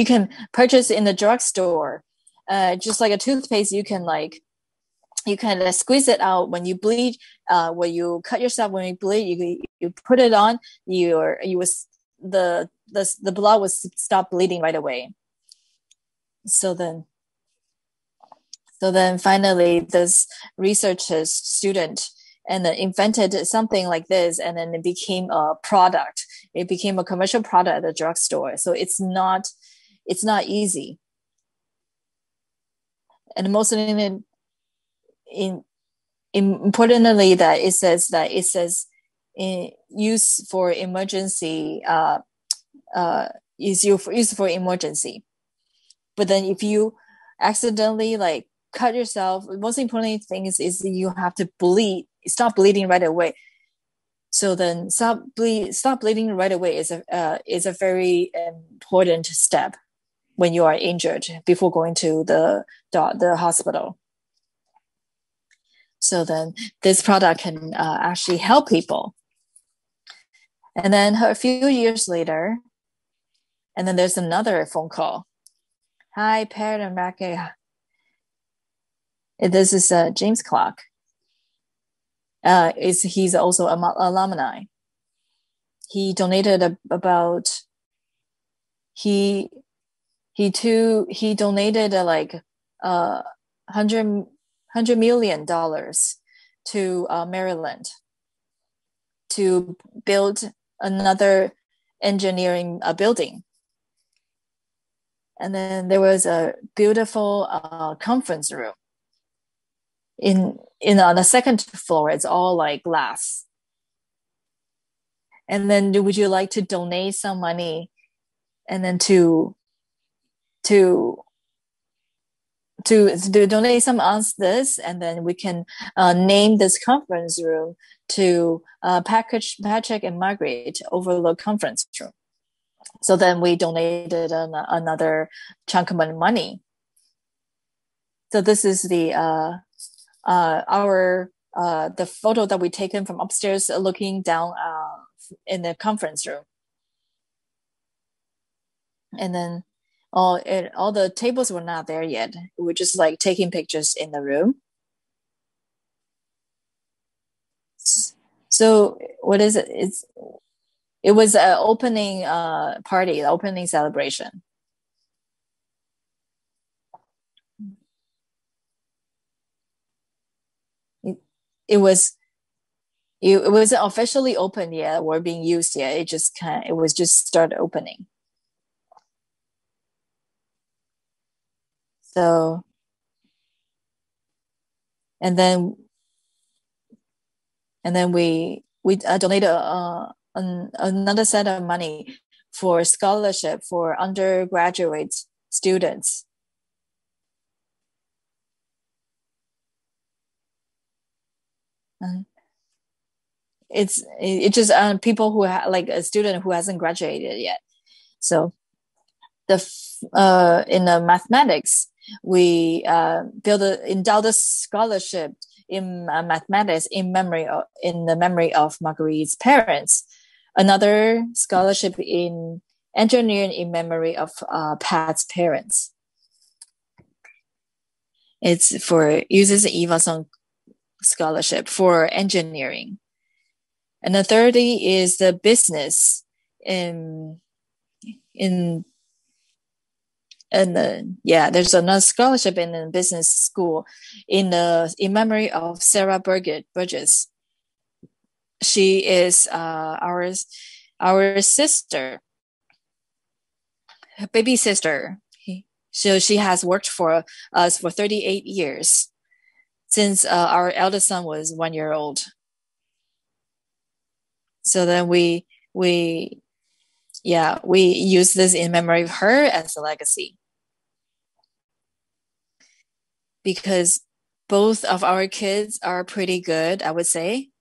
can purchase in the drugstore, just like a toothpaste. You can squeeze it out when you bleed, when you cut yourself, when you bleed, you put it on, the blood will stop bleeding right away. So then finally this researcher student and then invented something like this, and then it became a product. It became a commercial product at the drugstore. So it's not easy. And most importantly, that it says use for emergency, use for emergency. But then if you accidentally like cut yourself, the most important thing is you have to stop bleeding right away. So then stop bleeding right away is a very important step when you are injured before going to the hospital. So then this product can actually help people. And then a few years later, and then there's another phone call. Hi, Pat and Margaret. This is James Clark. He's also an alumni. He donated about he donated like $100 million to Maryland to build another engineering building. And then there was a beautiful conference room. On the second floor, it's all like glass. And then would you like to donate some money and then to donate some on this, and then we can name this conference room to Patrick and Margaret Overlook Conference Room. So then we donated another chunk of money. So this is the photo that we taken from upstairs, looking down in the conference room. And then all the tables were not there yet. We were just like taking pictures in the room. So what is it? It was an opening party, an opening celebration. It wasn't officially open yet or being used yet. It was just started opening. So, and then we donated another set of money for scholarship for undergraduate students. It's just people who like a student who hasn't graduated yet. So in the mathematics, we endowed a scholarship in mathematics in the memory of Marguerite's parents. Another scholarship in engineering in memory of Pat's parents. It's for uses Eva Song scholarship for engineering. And the third is the business in there's another scholarship in the business school in memory of Sarah Burgess. She is our sister, baby sister. So she has worked for us for 38 years since our eldest son was 1 year old. So then we use this in memory of her as a legacy. Because both of our kids are pretty good, I would say.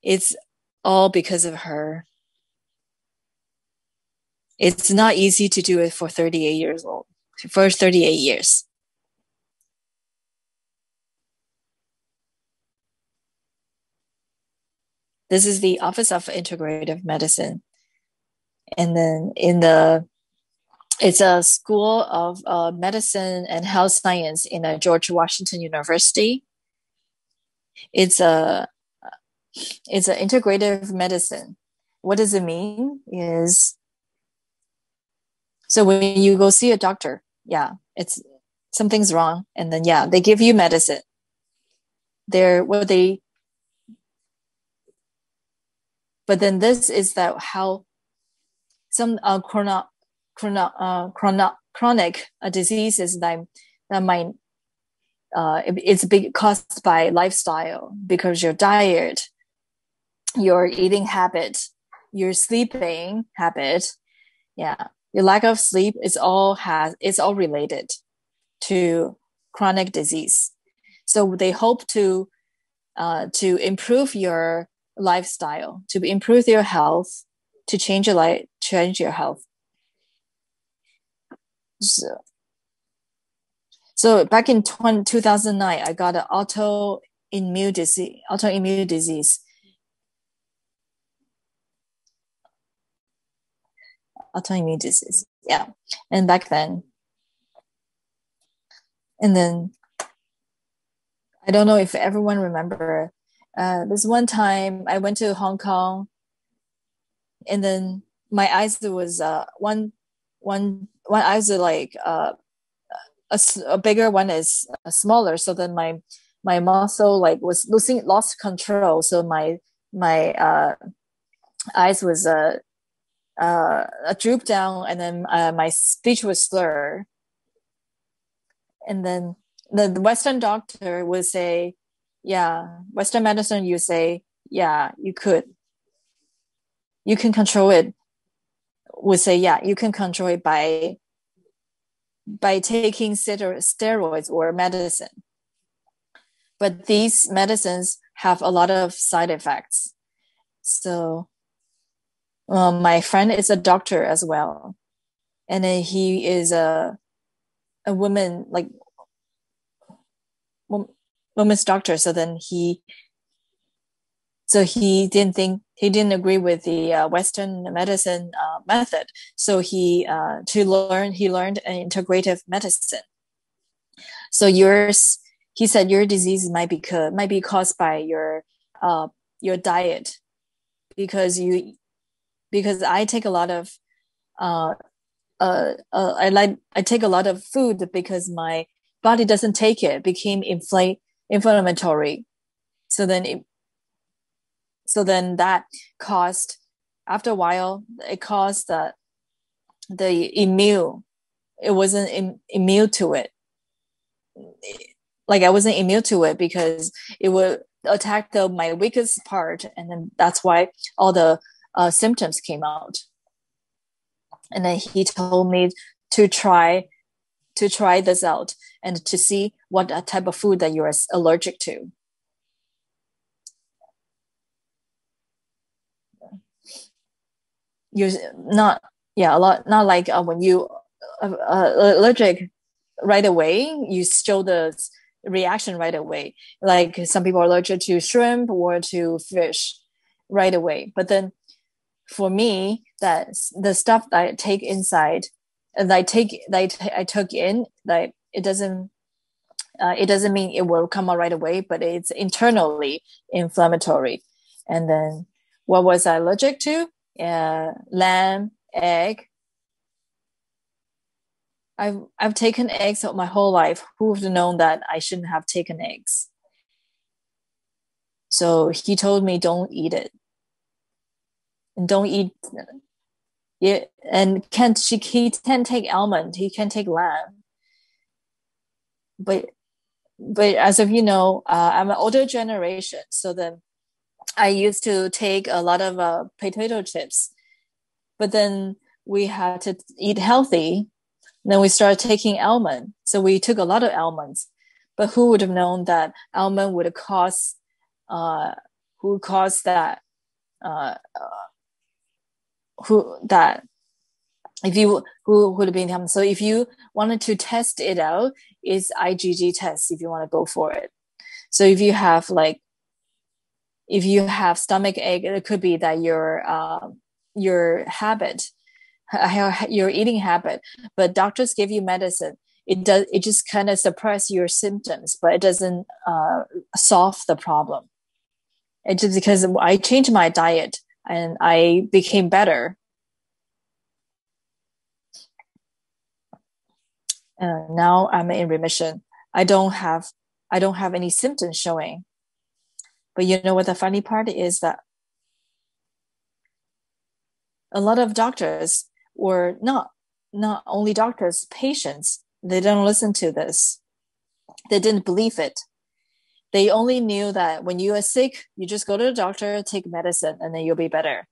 It's all because of her. It's not easy to do it for 38 years old, for 38 years. This is the Office of Integrative Medicine. And then it's a school of medicine and health science in George Washington University. It's an integrative medicine. What does it mean is, so when you go see a doctor, it's something's wrong, and then they give you medicine. But then this is that how some chronic diseases that might it's caused by lifestyle, because your diet, your eating habit, your sleeping habit, your lack of sleep it's all related to chronic disease. So they hope to improve your lifestyle, to improve your health, to change your health. So back in 2009, I got an autoimmune disease. Autoimmune disease, and back then, and then I don't know if everyone remember this one time I went to Hong Kong, and then my eyes was one eyes are like a bigger one is smaller, so then my muscle like lost control, so my eyes was drooped down, and then my speech was slurred. And then the Western doctor would say, Western medicine, you say, you can control it. Would say, you can control it by taking steroids or medicine. But these medicines have a lot of side effects. So my friend is a doctor as well, and he is a woman, like woman's doctor. So then he didn't agree with the Western medicine method. So he learned an integrative medicine. So he said your disease might be caused by your diet, because I take a lot of I take a lot of food because my body doesn't take it. Became inflammatory. So then that caused, after a while, it caused the immune. It wasn't immune to it. Like I wasn't immune to it because it would attack my weakest part, and then that's why all the symptoms came out. And then he told me to try this out and to see what type of food that you're allergic to. You're not like when you allergic right away, you show the reaction right away. Like some people are allergic to shrimp or to fish right away. But then for me, that the stuff that I take inside, that I took in, like it doesn't mean it will come out right away, but it's internally inflammatory. And then what was I allergic to? Lamb, egg. I've taken eggs my whole life. Who would have known that I shouldn't have taken eggs? So he told me don't eat it. And don't eat, yeah, and he can take almond, he can take lamb. But as of I'm an older generation, so then I used to take a lot of potato chips, but then we had to eat healthy. Then we started taking almond, so we took a lot of almonds. But who would have known that almond would cause who caused that who that if you who would have been him. So if you wanted to test it out, it's IgG test if you want to go for it. So if you have stomach ache, it could be that your habit, your eating habit, but doctors give you medicine. It just kind of suppress your symptoms, but it doesn't solve the problem. It's just because I changed my diet and I became better. Now I'm in remission. I don't have any symptoms showing. But you know what the funny part is, that a lot of doctors, or not only doctors, patients, they don't listen to this. They didn't believe it. They only knew that when you are sick, you just go to the doctor, take medicine, and then you'll be better.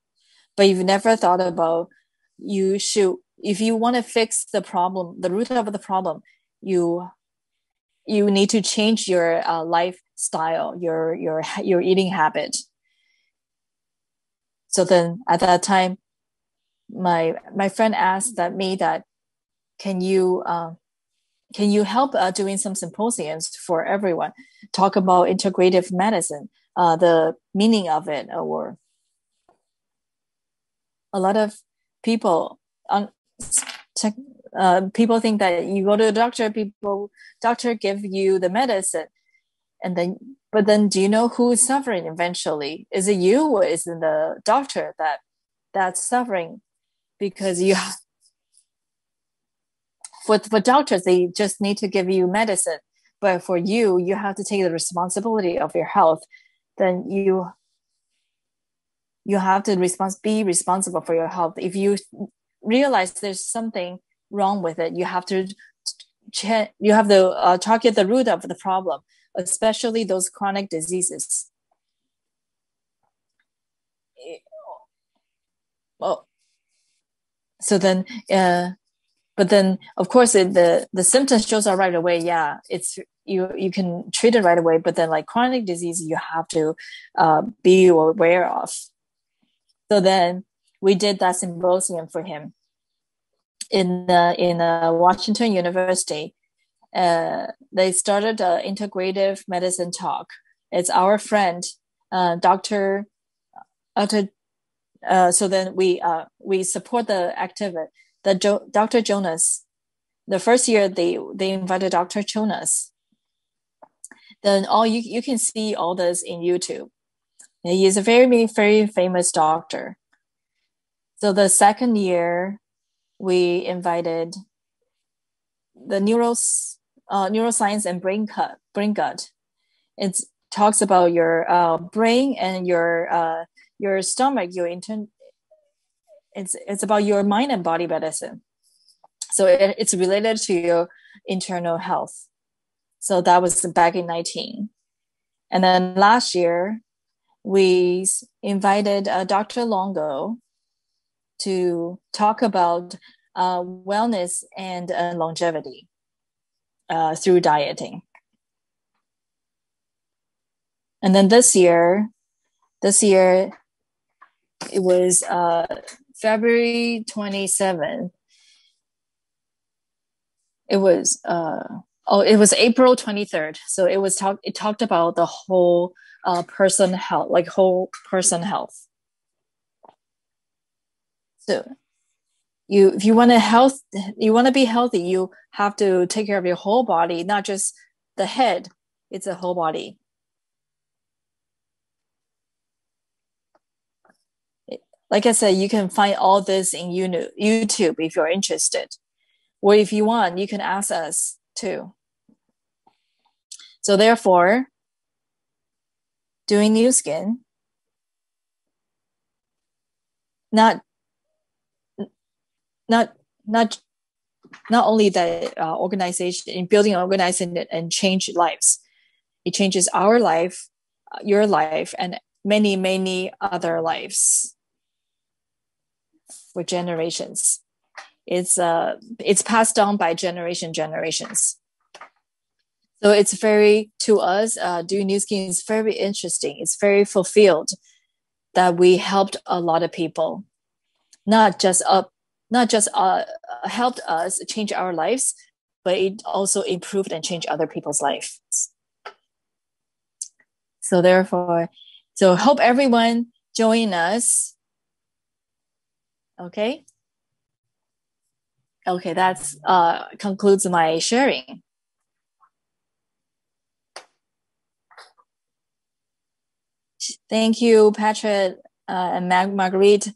But you've never thought about if you want to fix the problem, the root of the problem, you need to change your lifestyle, your eating habit. So then at that time, my friend asked me that can you help doing some symposiums for everyone, talk about integrative medicine, the meaning of it, or a lot of people people think that you go to the doctor, doctor give you the medicine, but then do you know who is suffering eventually? Is it you, or is it the doctor that's suffering? Because for doctors, they just need to give you medicine, but for you have to take the responsibility of your health. Then you have to be responsible for your health. If you realize there's something wrong with it, you have to target the root of the problem, especially those chronic diseases. Well, so then but then of course the symptoms shows up right away. Yeah, it's you can treat it right away, but then like chronic disease, you have to be aware of. So then we did that symposium for him in Washington University. They started an integrative medicine talk. It's our friend, Dr. So then we support the activist, Dr. Jonas. The first year they invited Dr. Jonas. Then you can see all this in YouTube. He is a very, very famous doctor. So the second year, we invited the neuroscience and brain gut. It talks about your brain and your stomach, it's about your mind and body medicine. So it's related to your internal health. So that was back in 2019. And then last year, we invited Dr. Longo to talk about wellness and longevity through dieting. And then this year it was February 27th. It was Oh, it was April 23rd. So it talked about the whole person health, like whole person health. So if you want to be healthy, you have to take care of your whole body, not just the head. It's a whole body. Like I said, you can find all this in YouTube if you're interested. Or if you want, you can ask us too. So therefore, doing Nu Skin, not not not not only that organization in building an organization and change lives, it changes our life, your life, and many other lives for generations. It's passed on by generations. So it's very, to us, doing Nu Skin is very interesting. It's very fulfilled that we helped a lot of people, not just helped us change our lives, but it also improved and changed other people's lives. So therefore, hope everyone join us. Okay. Okay, that's concludes my sharing. Thank you, Patrick and Marguerite.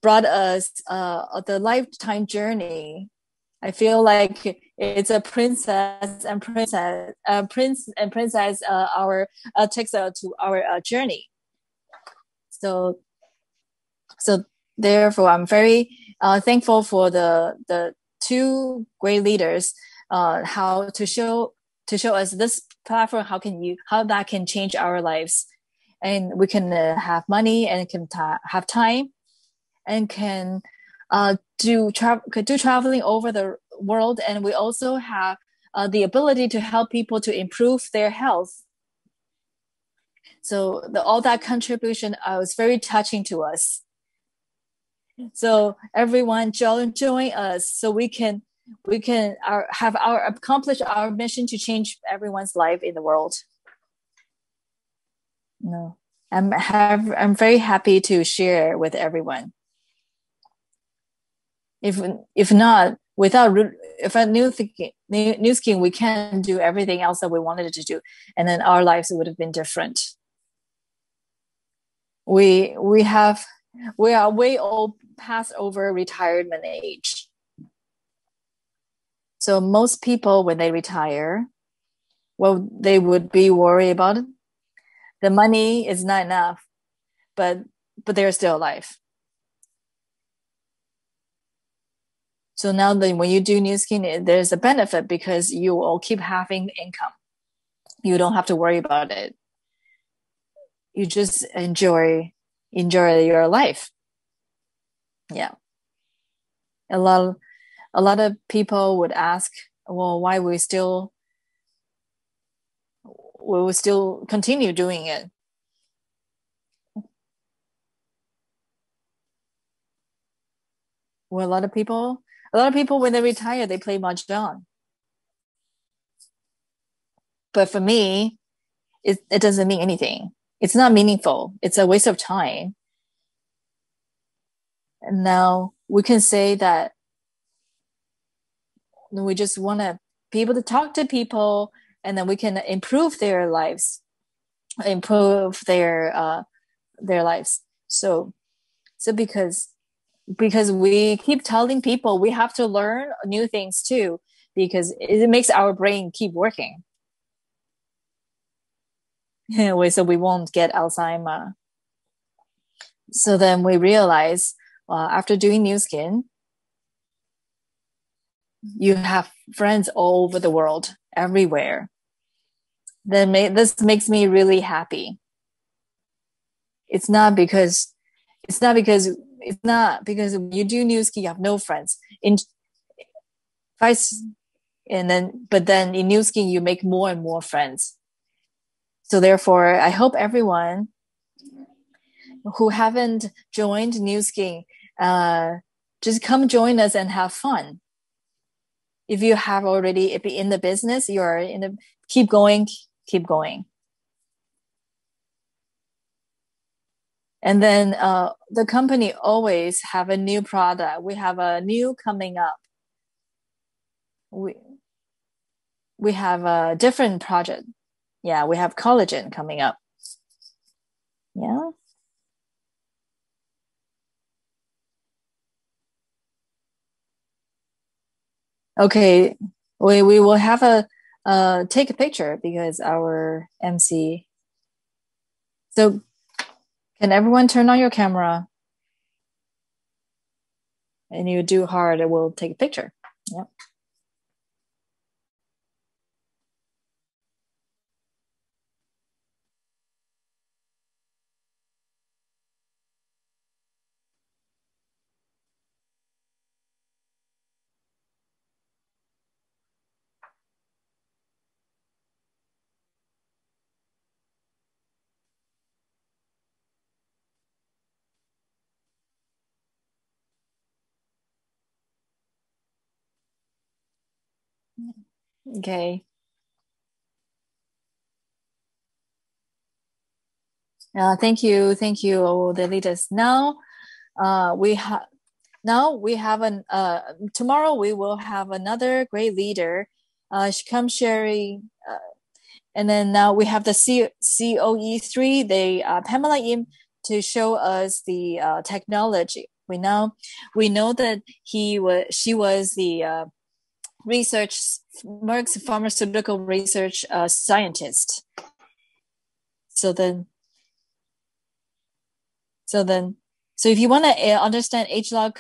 Brought us the lifetime journey. I feel like it's a prince and princess takes us to our journey. So therefore, I'm very thankful for the two great leaders. How to show us this platform. How that can change our lives, and we can have money and can have time. And can do traveling over the world, and we also have the ability to help people to improve their health. So all that contribution was very touching to us. So everyone join us, so we can accomplish our mission to change everyone's life in the world. No, I'm very happy to share with everyone. If not, without Nu Skin, we can't do everything else that we wanted to do, and then our lives would have been different. We are way old, past over retirement age. So most people, when they retire, well, they would be worried about it. The money is not enough, but they're still alive. So now when you do Nu Skin, there's a benefit because you will keep having income. You don't have to worry about it. You just enjoy your life. Yeah. A lot of people would ask, well, why we will still continue doing it. Well, a lot of people when they retire, they play mahjong. But for me, it doesn't mean anything. It's not meaningful. It's a waste of time. And now we can say that we just want to be able to talk to people, and then we can improve their lives, improve their lives. So because we keep telling people we have to learn new things too, because it makes our brain keep working. So we won't get Alzheimer. So then we realize after doing Nu Skin, you have friends all over the world, everywhere. Then this makes me really happy. It's not because when you do Nu Skin, you have no friends. But then in Nu Skin, you make more and more friends. So therefore, I hope everyone who haven't joined Nu Skin, just come join us and have fun. if you have already if in the business, you're in the keep going, keep going. And then the company always have a new product. We have a new coming up. We have a different project. Yeah, we have collagen coming up. Yeah. Okay, we will have a take a picture because our MC. So can everyone turn on your camera? And you do hard, it will take a picture. Yep. Okay. Thank you, all the leaders. We have we have an tomorrow we will have another great leader. She comes sharing, and then now we have the COE3. They Pamela Im to show us the technology. We know that she was the research Merck's pharmaceutical research scientist. So if you want to understand ageLOC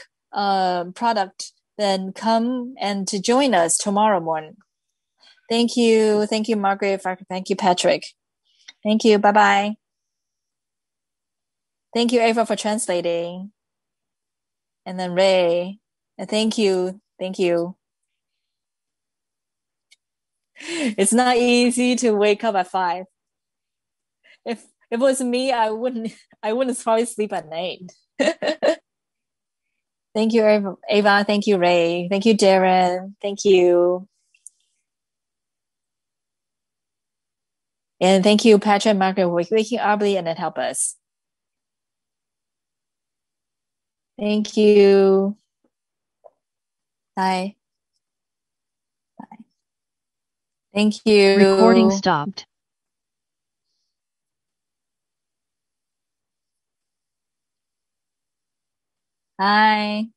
product, then come and to join us tomorrow morning. Thank you, Margaret. Thank you, Patrick. Thank you. Bye bye. Thank you, Ava, for translating. And then Ray. Thank you. It's not easy to wake up at 5. If it was me, I wouldn't probably sleep at night. Thank you, Ava. Thank you, Ray. Thank you, Darren. Thank you. And thank you, Patrick and Margaret, for waking early and then help us. Thank you. Bye. Bye. Thank you. Recording stopped. Bye.